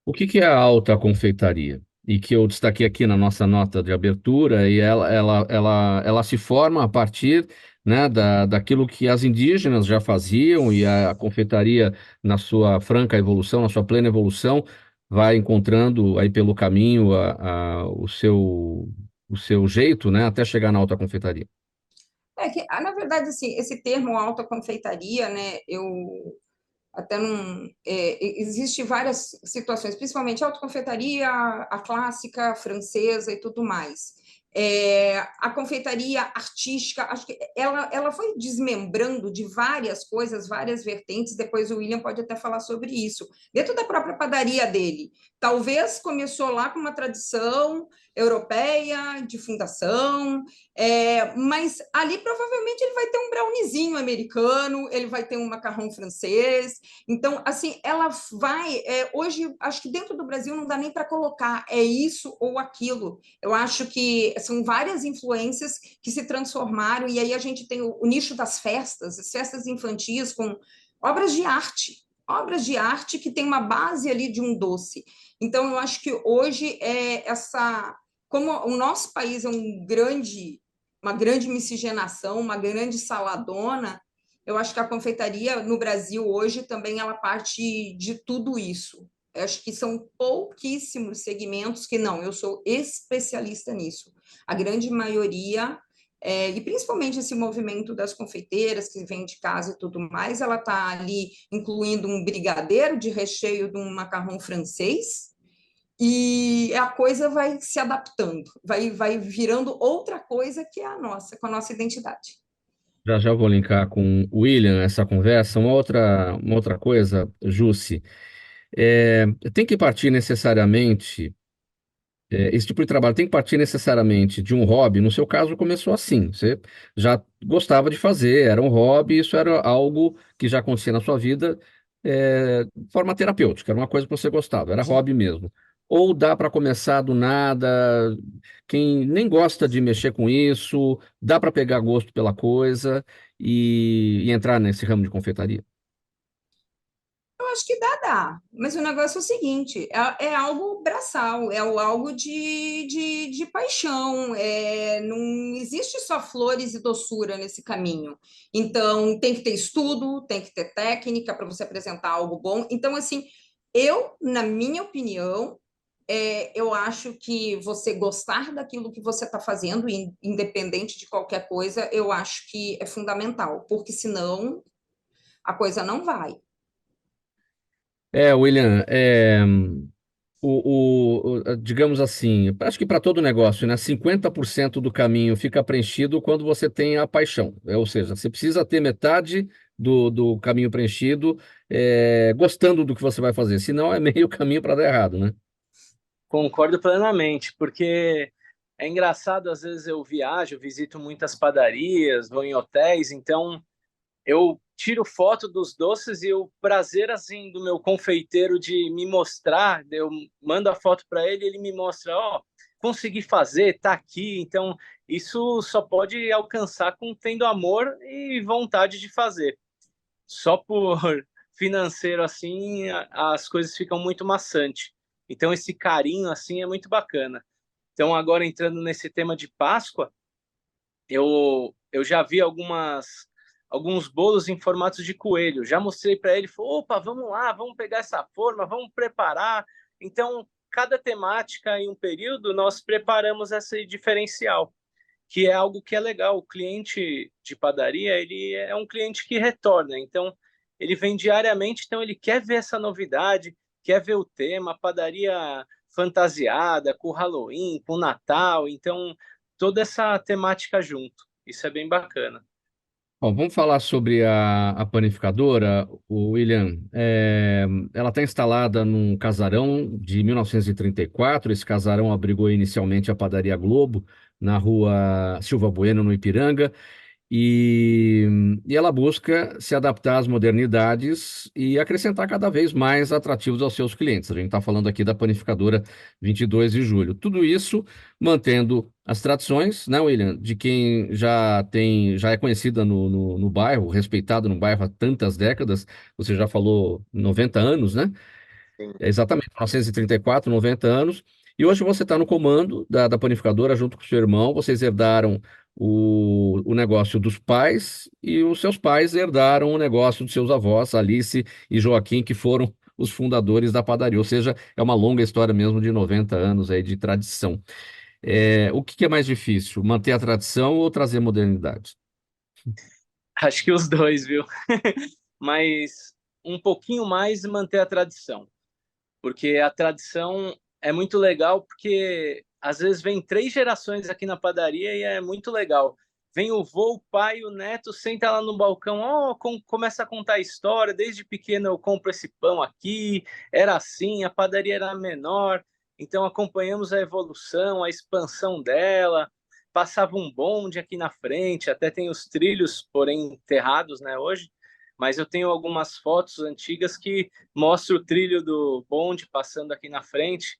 O que é a alta confeitaria? E que eu destaquei aqui na nossa nota de abertura, e ela se forma a partir, né, daquilo que as indígenas já faziam, e a confeitaria, na sua franca evolução, na sua plena evolução, vai encontrando aí pelo caminho o seu jeito, né, até chegar na alta confeitaria. Na verdade, assim, esse termo alta confeitaria, né, eu até não. Existe várias situações, principalmente a autoconfeitaria, a clássica, a francesa e tudo mais. A confeitaria artística, acho que ela foi desmembrando de várias coisas, várias vertentes. Depois o William pode até falar sobre isso, dentro da própria padaria dele. Talvez começou lá com uma tradição europeia, de fundação, mas ali provavelmente ele vai ter um browniezinho americano, ele vai ter um macarrão francês. Então, assim, ela vai. Hoje, acho que dentro do Brasil não dá nem para colocar é isso ou aquilo. Eu acho que são várias influências que se transformaram, e aí a gente tem o nicho das festas, as festas infantis com obras de arte que tem uma base ali de um doce. Então, eu acho que hoje como o nosso país é uma grande miscigenação, uma grande saladona, eu acho que a confeitaria no Brasil hoje também ela parte de tudo isso. Eu acho que são pouquíssimos segmentos que não, eu sou especialista nisso. A grande maioria, e principalmente esse movimento das confeiteiras que vem de casa e tudo mais, ela está ali incluindo um brigadeiro de recheio de um macarrão francês, e a coisa vai se adaptando, vai virando outra coisa que é a nossa, com a nossa identidade. Já já eu vou linkar com o William essa conversa. Uma outra coisa, Jussi, tem que partir necessariamente, esse tipo de trabalho tem que partir necessariamente de um hobby. No seu caso, começou assim. Você já gostava de fazer, era um hobby, isso era algo que já acontecia na sua vida, de forma terapêutica, era uma coisa que você gostava, era hobby mesmo. Ou dá para começar do nada, quem nem gosta de mexer com isso, dá para pegar gosto pela coisa e entrar nesse ramo de confeitaria. Eu acho que dá. Mas o negócio é o seguinte: é algo braçal, algo de paixão. Não existe só flores e doçura nesse caminho. Então, tem que ter estudo, tem que ter técnica para você apresentar algo bom. Então, assim, na minha opinião, eu acho que você gostar daquilo que você está fazendo, independente de qualquer coisa, eu acho que é fundamental, porque senão a coisa não vai. William, digamos assim, acho que para todo negócio, né, 50% do caminho fica preenchido quando você tem a paixão. Ou seja, você precisa ter metade do caminho preenchido, gostando do que você vai fazer, senão é meio caminho para dar errado, né? Concordo plenamente, porque é engraçado, às vezes eu viajo, visito muitas padarias, vou em hotéis, então eu tiro foto dos doces e o prazer assim do meu confeiteiro de me mostrar, eu mando a foto para ele, ele me mostra, ó, consegui fazer, tá aqui. Então isso só pode alcançar com tendo amor e vontade de fazer. Só por financeiro assim, as coisas ficam muito maçantes. Então esse carinho assim é muito bacana. Então agora entrando nesse tema de Páscoa, eu já vi alguns bolos em formato de coelho. Já mostrei para ele, falou, opa, vamos lá, vamos pegar essa forma, vamos preparar. Então, cada temática em um período, nós preparamos esse diferencial, que é algo que é legal. O cliente de padaria, ele é um cliente que retorna. Então, ele vem diariamente, então ele quer ver essa novidade, quer ver o tema, padaria fantasiada, com Halloween, com Natal. Então, toda essa temática junto. Isso é bem bacana. Bom, vamos falar sobre a panificadora, o William. Ela está instalada num casarão de 1934. Esse casarão abrigou inicialmente a Padaria Globo, na rua Silva Bueno, no Ipiranga. E, e ela busca se adaptar às modernidades e acrescentar cada vez mais atrativos aos seus clientes. A gente está falando aqui da panificadora 22 de Julho. Tudo isso mantendo as tradições, né, William, de quem já é conhecida no bairro, respeitado no bairro há tantas décadas. Você já falou 90 anos, né? Sim. Exatamente, 1934, 90 anos. E hoje você está no comando da panificadora junto com o seu irmão. Vocês herdaram o negócio dos pais e os seus pais herdaram o negócio dos seus avós, Alice e Joaquim, que foram os fundadores da padaria. Ou seja, é uma longa história mesmo de 90 anos aí de tradição. O que é mais difícil, manter a tradição ou trazer modernidade? Acho que os dois, viu? Mas um pouquinho mais manter a tradição. Porque a tradição é muito legal, porque às vezes vem 3 gerações aqui na padaria e é muito legal. Vem o vô, o pai, o neto, senta lá no balcão, começa a contar a história. Desde pequeno eu compro esse pão aqui, era assim, a padaria era menor. Então acompanhamos a evolução, a expansão dela. Passava um bonde aqui na frente, até tem os trilhos, porém enterrados, né, hoje. Mas eu tenho algumas fotos antigas que mostram o trilho do bonde passando aqui na frente.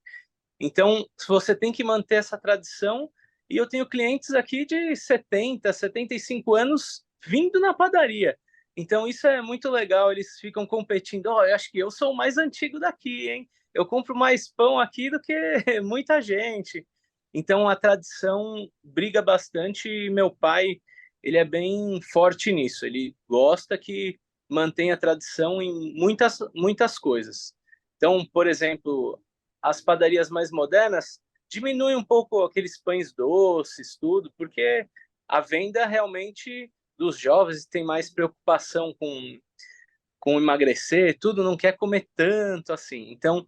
Então, você tem que manter essa tradição. E eu tenho clientes aqui de 70, 75 anos vindo na padaria. Então, isso é muito legal. Eles ficam competindo. Eu acho que eu sou o mais antigo daqui, hein? Eu compro mais pão aqui do que muita gente. Então, a tradição briga bastante. E meu pai, ele é bem forte nisso. Ele gosta que mantenha a tradição em muitas, muitas coisas. Então, por exemplo, as padarias mais modernas diminuem um pouco aqueles pães doces, tudo, porque a venda realmente dos jovens tem mais preocupação com emagrecer, tudo, não quer comer tanto assim. Então,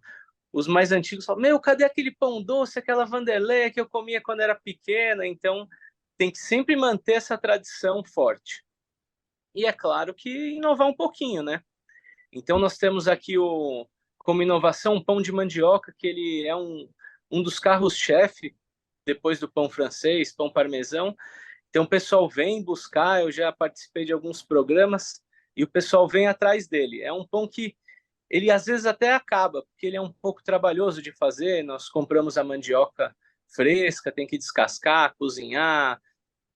os mais antigos falam, meu, cadê aquele pão doce, aquela Vanderleia que eu comia quando era pequena? Então, tem que sempre manter essa tradição forte. E é claro que inovar um pouquinho, né? Então, nós temos aqui como inovação o pão de mandioca, que ele é um dos carros-chefe, depois do pão francês, pão parmesão. Então, o pessoal vem buscar, eu já participei de alguns programas, e o pessoal vem atrás dele. É um pão que ele às vezes até acaba, porque ele é um pouco trabalhoso de fazer. Nós compramos a mandioca fresca, tem que descascar, cozinhar.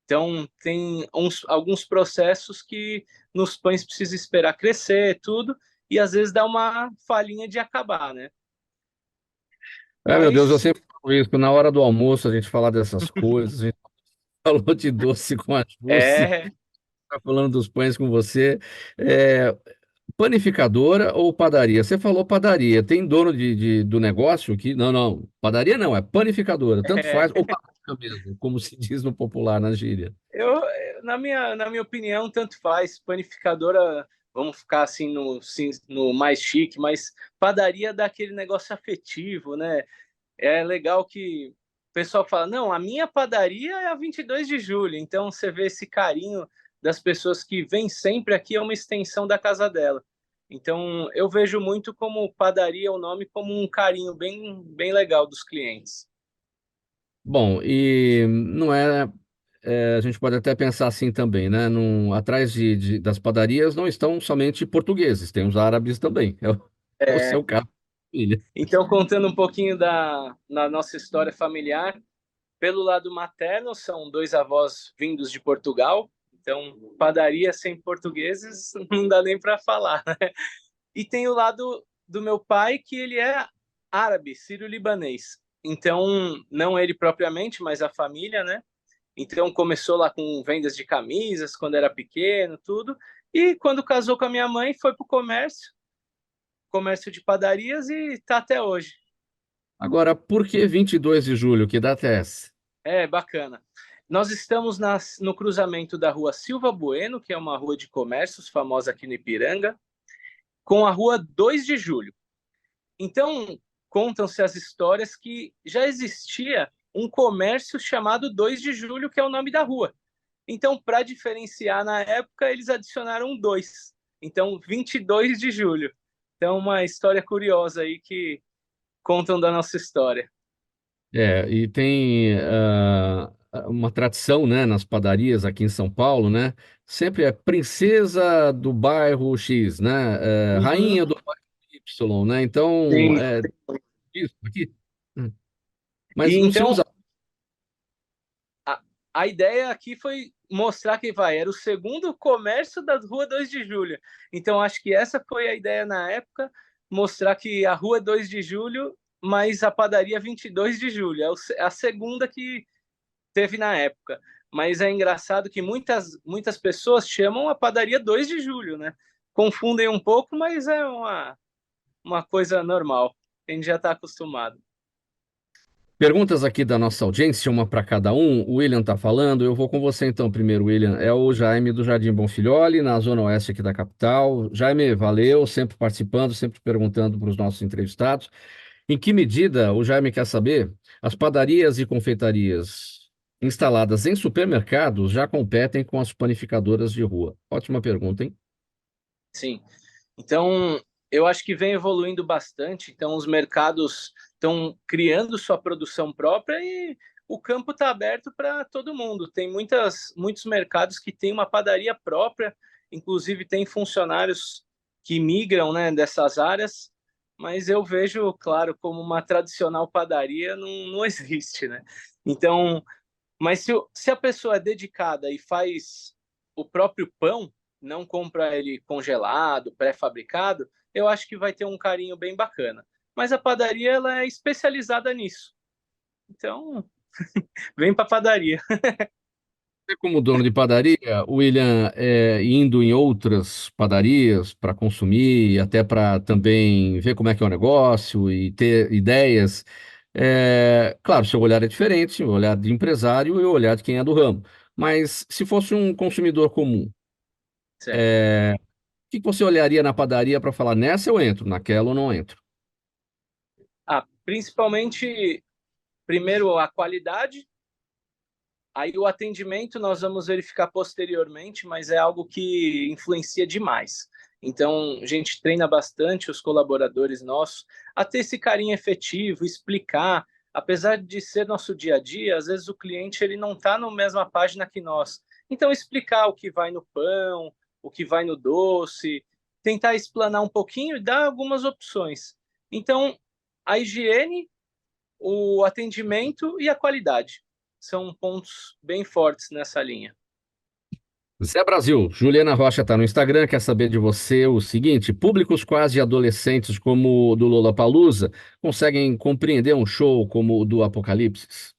Então, tem alguns processos que nos pães precisa esperar crescer, tudo, e às vezes dá uma falhinha de acabar, né? Meu Deus, eu Mas, sempre falo isso, na hora do almoço a gente falar dessas coisas, a gente falou de doce com a Jússi, é, tá falando dos pães com você. É, panificadora ou padaria? Você falou padaria. Tem dono do negócio aqui? Não, não. Padaria não, é panificadora. Tanto é, faz, ou padaria mesmo, como se diz no popular na gíria. eu, na minha opinião, tanto faz. Panificadora, vamos ficar assim no mais chique, mas padaria dá aquele negócio afetivo, né? É legal que o pessoal fala, não, a minha padaria é a 22 de julho. Então você vê esse carinho das pessoas que vêm sempre aqui, é uma extensão da casa dela. Então eu vejo muito como padaria o nome como um carinho bem, bem legal dos clientes. Bom, e não a gente pode até pensar assim também, né? Atrás das padarias não estão somente portugueses, tem os árabes também. É o seu caso, filha. Então, contando um pouquinho na nossa história familiar, pelo lado materno, são dois avós vindos de Portugal. Então, padaria sem portugueses não dá nem para falar, né? E tem o lado do meu pai, que ele é árabe, sírio-libanês. Então, não ele propriamente, mas a família, né? Então, começou lá com vendas de camisas, quando era pequeno, tudo. E quando casou com a minha mãe, foi para o comércio de padarias e está até hoje. Agora, por que 22 de julho? Que data é essa? É, bacana. Nós estamos no cruzamento da rua Silva Bueno, que é uma rua de comércios famosa aqui no Ipiranga, com a rua 2 de Julho. Então, contam-se as histórias que já existia um comércio chamado 2 de Julho, que é o nome da rua. Então, para diferenciar na época, eles adicionaram um 2. Então, 22 de julho. Então, uma história curiosa aí que contam da nossa história. E tem uma tradição, né, nas padarias aqui em São Paulo, né? Sempre é princesa do bairro X, né? Uhum. Rainha do bairro Y, né? Então, Sim. isso aqui. Mas E não se então, usa. a ideia aqui foi mostrar que era o segundo comércio da Rua 2 de Julho. Então, acho que essa foi a ideia na época, mostrar que a Rua 2 de Julho, mas a padaria 22 de Julho. É a segunda que teve na época. Mas é engraçado que muitas pessoas chamam a padaria 2 de Julho, né? Confundem um pouco, mas é uma coisa normal. A gente já está acostumado. Perguntas aqui da nossa audiência, uma para cada um. O William está falando, eu vou com você então primeiro, William. É o Jaime do Jardim Bonfilholi, na zona oeste aqui da capital. Jaime, valeu, sempre participando, sempre perguntando para os nossos entrevistados. Em que medida, o Jaime quer saber, as padarias e confeitarias instaladas em supermercados já competem com as panificadoras de rua? Ótima pergunta, hein? Sim. Então, eu acho que vem evoluindo bastante. Então, os mercados estão criando sua produção própria e o campo está aberto para todo mundo. Tem muitos mercados que têm uma padaria própria, inclusive tem funcionários que migram, né, dessas áreas, mas eu vejo, claro, como uma tradicional padaria não existe, né? Então, mas se a pessoa é dedicada e faz o próprio pão, não compra ele congelado, pré-fabricado, eu acho que vai ter um carinho bem bacana. Mas a padaria ela é especializada nisso. Então, vem para a padaria. Você, como dono de padaria, William, indo em outras padarias para consumir, e até para também ver como é que é o negócio e ter ideias, claro, seu olhar é diferente, o olhar de empresário e o olhar de quem é do ramo. Mas se fosse um consumidor comum, Certo. o que você olharia na padaria para falar, nessa eu entro, naquela eu não entro? Principalmente, primeiro, a qualidade. Aí o atendimento nós vamos verificar posteriormente, mas é algo que influencia demais. Então, a gente treina bastante os colaboradores nossos a ter esse carinho efetivo, explicar. Apesar de ser nosso dia a dia, às vezes o cliente ele não está na mesma página que nós. Então, explicar o que vai no pão, o que vai no doce, tentar explanar um pouquinho e dar algumas opções. Então, a higiene, o atendimento e a qualidade são pontos bem fortes nessa linha. Zé Brasil, Juliana Rocha está no Instagram, quer saber de você o seguinte: públicos quase adolescentes como o do Lollapalooza conseguem compreender um show como o do Apocalipse?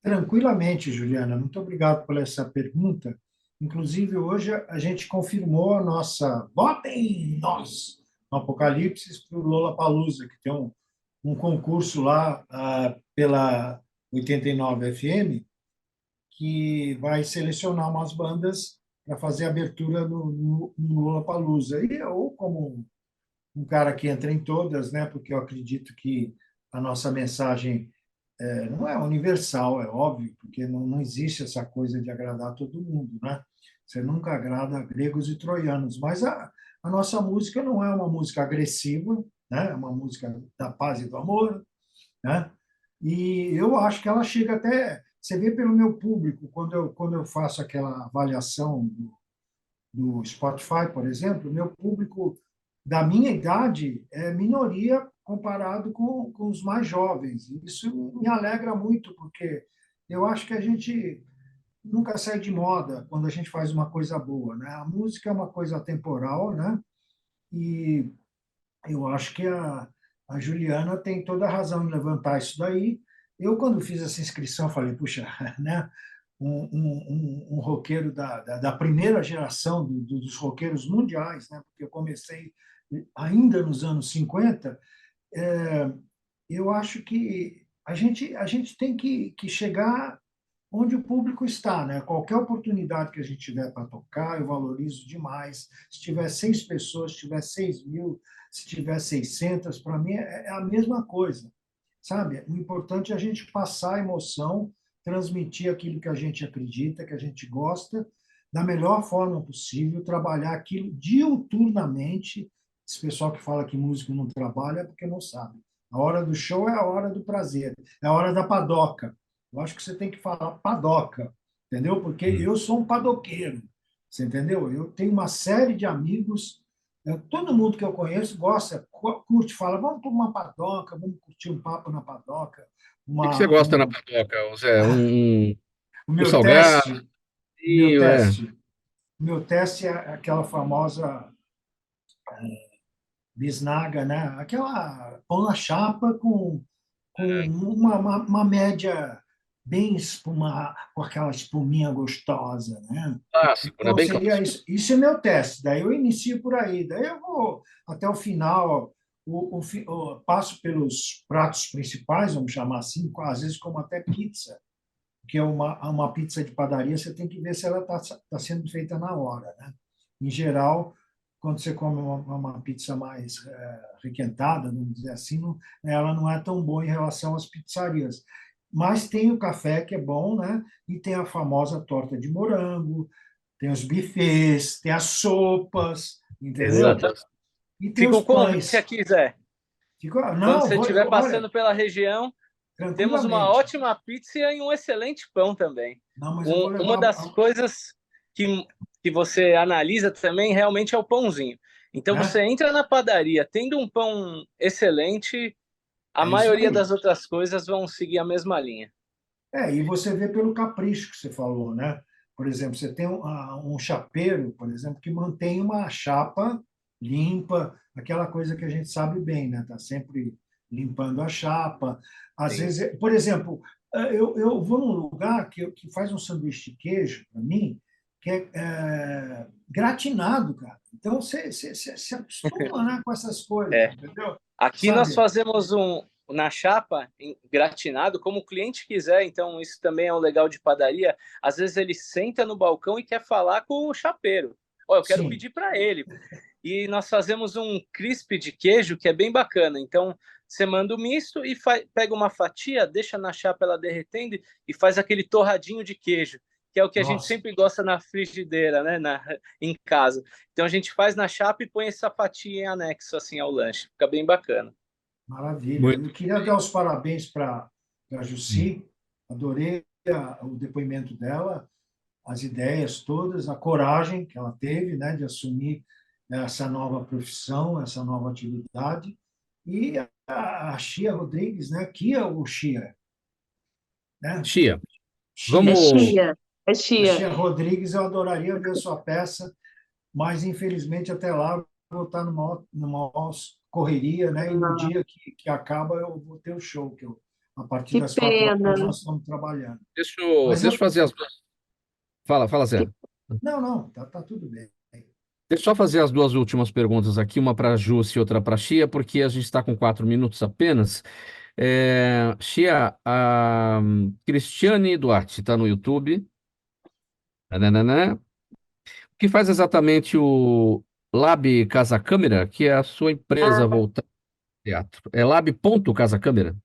Tranquilamente, Juliana. Muito obrigado por essa pergunta. Inclusive, hoje a gente confirmou a nossa Votem em Nós no Apocalipse para o Lollapalooza, que tem um concurso lá pela 89 FM, que vai selecionar umas bandas para fazer abertura no Lollapalooza. E eu, como um cara que entra em todas, né, porque eu acredito que a nossa mensagem não é universal, é óbvio, porque não existe essa coisa de agradar todo mundo, né? Você nunca agrada gregos e troianos, mas a nossa música não é uma música agressiva, né? É uma música da paz e do amor, né? E eu acho que ela chega até. Você vê pelo meu público, quando eu faço aquela avaliação do Spotify, por exemplo, o meu público da minha idade é minoria comparado com os mais jovens. Isso me alegra muito, porque eu acho que a gente nunca sai de moda quando a gente faz uma coisa boa, né? A música é uma coisa atemporal, né? E eu acho que a Juliana tem toda a razão em levantar isso daí. Eu, quando fiz essa inscrição, falei, puxa, né? Um roqueiro da primeira geração dos roqueiros mundiais, né? Porque eu comecei ainda nos anos 50, eu acho que a gente tem que chegar onde o público está, né? Qualquer oportunidade que a gente tiver para tocar, eu valorizo demais. Se tiver 6 pessoas, se tiver 6.000, se tiver 600, para mim é a mesma coisa, sabe? O importante é a gente passar a emoção, transmitir aquilo que a gente acredita, que a gente gosta, da melhor forma possível, trabalhar aquilo diuturnamente. Esse pessoal que fala que músico não trabalha é porque não sabe. A hora do show é a hora do prazer, é a hora da padoca. Eu acho que você tem que falar padoca, entendeu? Porque eu sou um padoqueiro, você entendeu? Eu tenho uma série de amigos, todo mundo que eu conheço gosta, curte, fala, vamos para uma padoca, vamos curtir um papo na padoca. O que você gosta na padoca, Zé? O Um meu salgado? teste, o meu teste, o meu teste é aquela famosa bisnaga, né? Aquela pão na chapa com uma média bem com aquela espuminha gostosa, né? Clássico, né? Então, Bem seria clássico. isso. Isso é meu teste. Daí eu inicio por aí. Daí eu vou até o final, passo pelos pratos principais, vamos chamar assim, às vezes como até pizza, que é uma pizza de padaria, você tem que ver se ela está sendo feita na hora, né? Em geral, quando você come uma pizza mais requentada, vamos dizer assim, ela não é tão boa em relação às pizzarias. Mas tem o café, que é bom, né? E tem a famosa torta de morango, tem os buffets, tem as sopas, entendeu? Exatamente. E tem Fica os o convite pães. aqui, Zé. Quando Não, você estiver olha, passando pela região, temos uma tranquilamente. ótima pizza e um excelente pão também. Não, mas eu vou Uma levar. das coisas que você analisa também realmente é o pãozinho. Então Né? você entra na padaria tendo um pão excelente, a É isso maioria aí. das outras coisas vão seguir a mesma linha. E você vê pelo capricho que você falou, né? Por exemplo, você tem um chapeiro, por exemplo, que mantém uma chapa limpa, aquela coisa que a gente sabe bem, né? Tá sempre limpando a chapa. Às Sim. vezes, por exemplo, eu vou num lugar que faz um sanduíche de queijo, para mim, que é gratinado, cara. Então, você se acostuma, né, com essas coisas, É. entendeu? Aqui nós Sabe? fazemos na chapa, gratinado, como o cliente quiser, então isso também é um legal de padaria. Às vezes ele senta no balcão e quer falar com o chapeiro. Ó, eu quero Sim. pedir para ele. E nós fazemos um crisp de queijo que é bem bacana. Então, você manda o misto e pega uma fatia, deixa na chapa ela derretendo e faz aquele torradinho de queijo, que é o que a gente Nossa, sempre gosta na frigideira, né, em casa. Então a gente faz na chapa e põe essa fatia em anexo assim ao lanche. Fica bem bacana. maravilha. Muito Eu queria dar os parabéns para a Jussi. Adorei o depoimento dela, as ideias todas, a coragem que ela teve, né, de assumir essa nova profissão, essa nova atividade. E a Chia Rodrigues, né, Kia ou Chia? Né? Chia, Chia. É vamos. chia, é A chia. Chia Rodrigues, eu adoraria ver sua peça, mas infelizmente até lá eu vou estar numa correria, né? E no Ah, dia que acaba eu vou ter o show, a partir que das 4 horas pena. nós estamos trabalhando. Deixa eu fazer as duas. Fala, Zé. Que- Não, tá tudo bem. Deixa eu só fazer as duas últimas perguntas aqui, uma para a Jússia e outra para a Chia, porque a gente está com 4 minutos apenas. Chia, a Cristiane Duarte está no YouTube. Nananana. O que faz exatamente o Lab Casa Câmera, que é a sua empresa Ah, voltada ao teatro? É Lab Casa Câmera?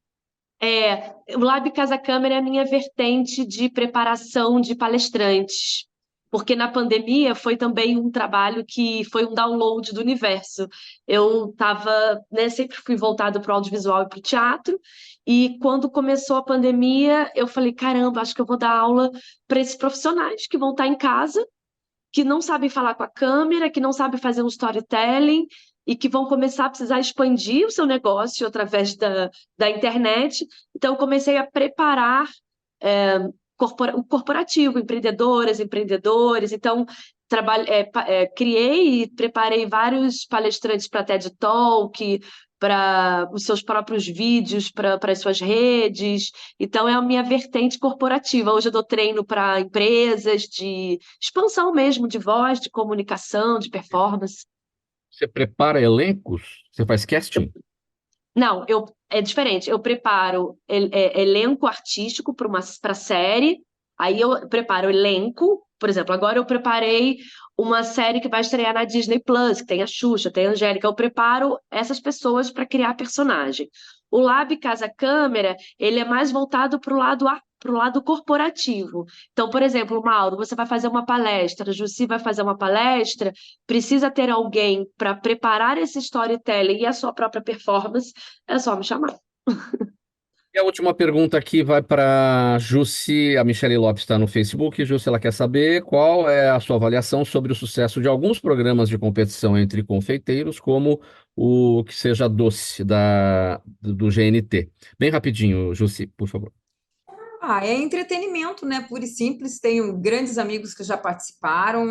o Lab Casa Câmara é a minha vertente de preparação de palestrantes, porque na pandemia foi também um trabalho que foi um download do universo. Eu estava, né, sempre fui voltada para o audiovisual e para o teatro, e quando começou a pandemia, eu falei, caramba, acho que eu vou dar aula para esses profissionais que vão estar em casa, que não sabem falar com a câmera, que não sabem fazer um storytelling e que vão começar a precisar expandir o seu negócio através da internet. Então, eu comecei a preparar o corporativo, empreendedoras, empreendedores. Então, criei e preparei vários palestrantes para TED Talk, para os seus próprios vídeos, para as suas redes. Então, é a minha vertente corporativa. Hoje eu dou treino para empresas de expansão mesmo, de voz, de comunicação, de performance. Você prepara elencos? Você faz casting? Não, é diferente. Eu preparo elenco artístico para série, aí eu preparo elenco. Por exemplo, agora eu preparei uma série que vai estrear na Disney Plus, que tem a Xuxa, tem a Angélica. Eu preparo essas pessoas para criar personagem. O Lab Casa Câmera, ele é mais voltado para o lado corporativo. Então, por exemplo, Mauro, você vai fazer uma palestra, a Jussi vai fazer uma palestra, precisa ter alguém para preparar esse storytelling e a sua própria performance, é só me chamar. E a última pergunta aqui vai para Jussi. A Michele Lopes está no Facebook. Jussi, ela quer saber qual é a sua avaliação sobre o sucesso de alguns programas de competição entre confeiteiros, como o Que Seja Doce, do GNT. Bem rapidinho, Jussi, por favor. É entretenimento, né? Puro e simples. Tenho grandes amigos que já participaram,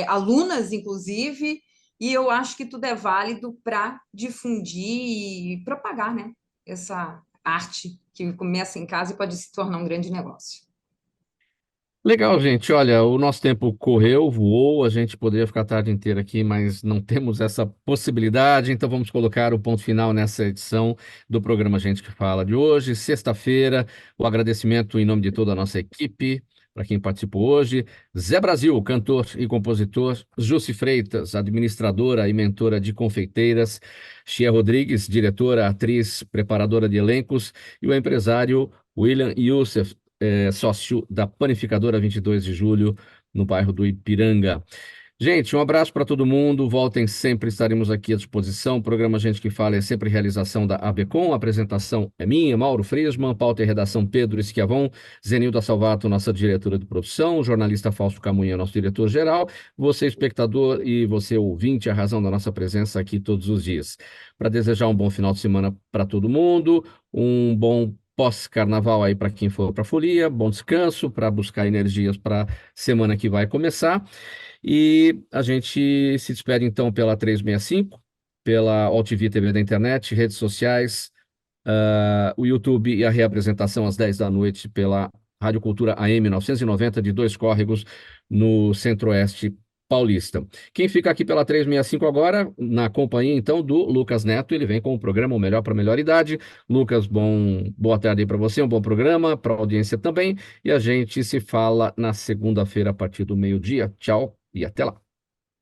alunas, inclusive, e eu acho que tudo é válido para difundir e propagar, né? Essa arte que começa em casa e pode se tornar um grande negócio. Legal, gente. Olha, o nosso tempo correu, voou. A gente poderia ficar a tarde inteira aqui, mas não temos essa possibilidade. Então vamos colocar o ponto final nessa edição do programa Gente que Fala de hoje, sexta-feira. O agradecimento em nome de toda a nossa equipe, para quem participou hoje. Zé Brasil, cantor e compositor. Jussi Freitas, administradora e mentora de confeiteiras. Chia Rodrigues, diretora, atriz, preparadora de elencos. E o empresário William Youssef, sócio da Panificadora 22 de Julho, no bairro do Ipiranga. Gente, um abraço para todo mundo. Voltem sempre, estaremos aqui à disposição. O programa Gente que Fala é sempre realização da ABCom. A apresentação é minha, Mauro Friesman. Pauta e redação Pedro Esquiavon. Zenilda Salvato, nossa diretora de produção. O jornalista Fausto Camunha, nosso diretor-geral. Você, espectador, e você, ouvinte, a razão da nossa presença aqui todos os dias. Para desejar um bom final de semana para todo mundo, um bom pós-carnaval aí para quem for para a folia, bom descanso para buscar energias para semana que vai começar. E a gente se despede então pela 365, pela AltV TV da internet, redes sociais, o YouTube e a reapresentação às 10 da noite pela Rádio Cultura AM 990 de Dois Córregos, no Centro-Oeste paulista. Quem fica aqui pela 365 agora, na companhia então do Lucas Neto, ele vem com o programa O Melhor para a Melhor Idade. Lucas, boa tarde aí para você, um bom programa, para a audiência também, e a gente se fala na segunda-feira a partir do meio-dia. Tchau e até lá.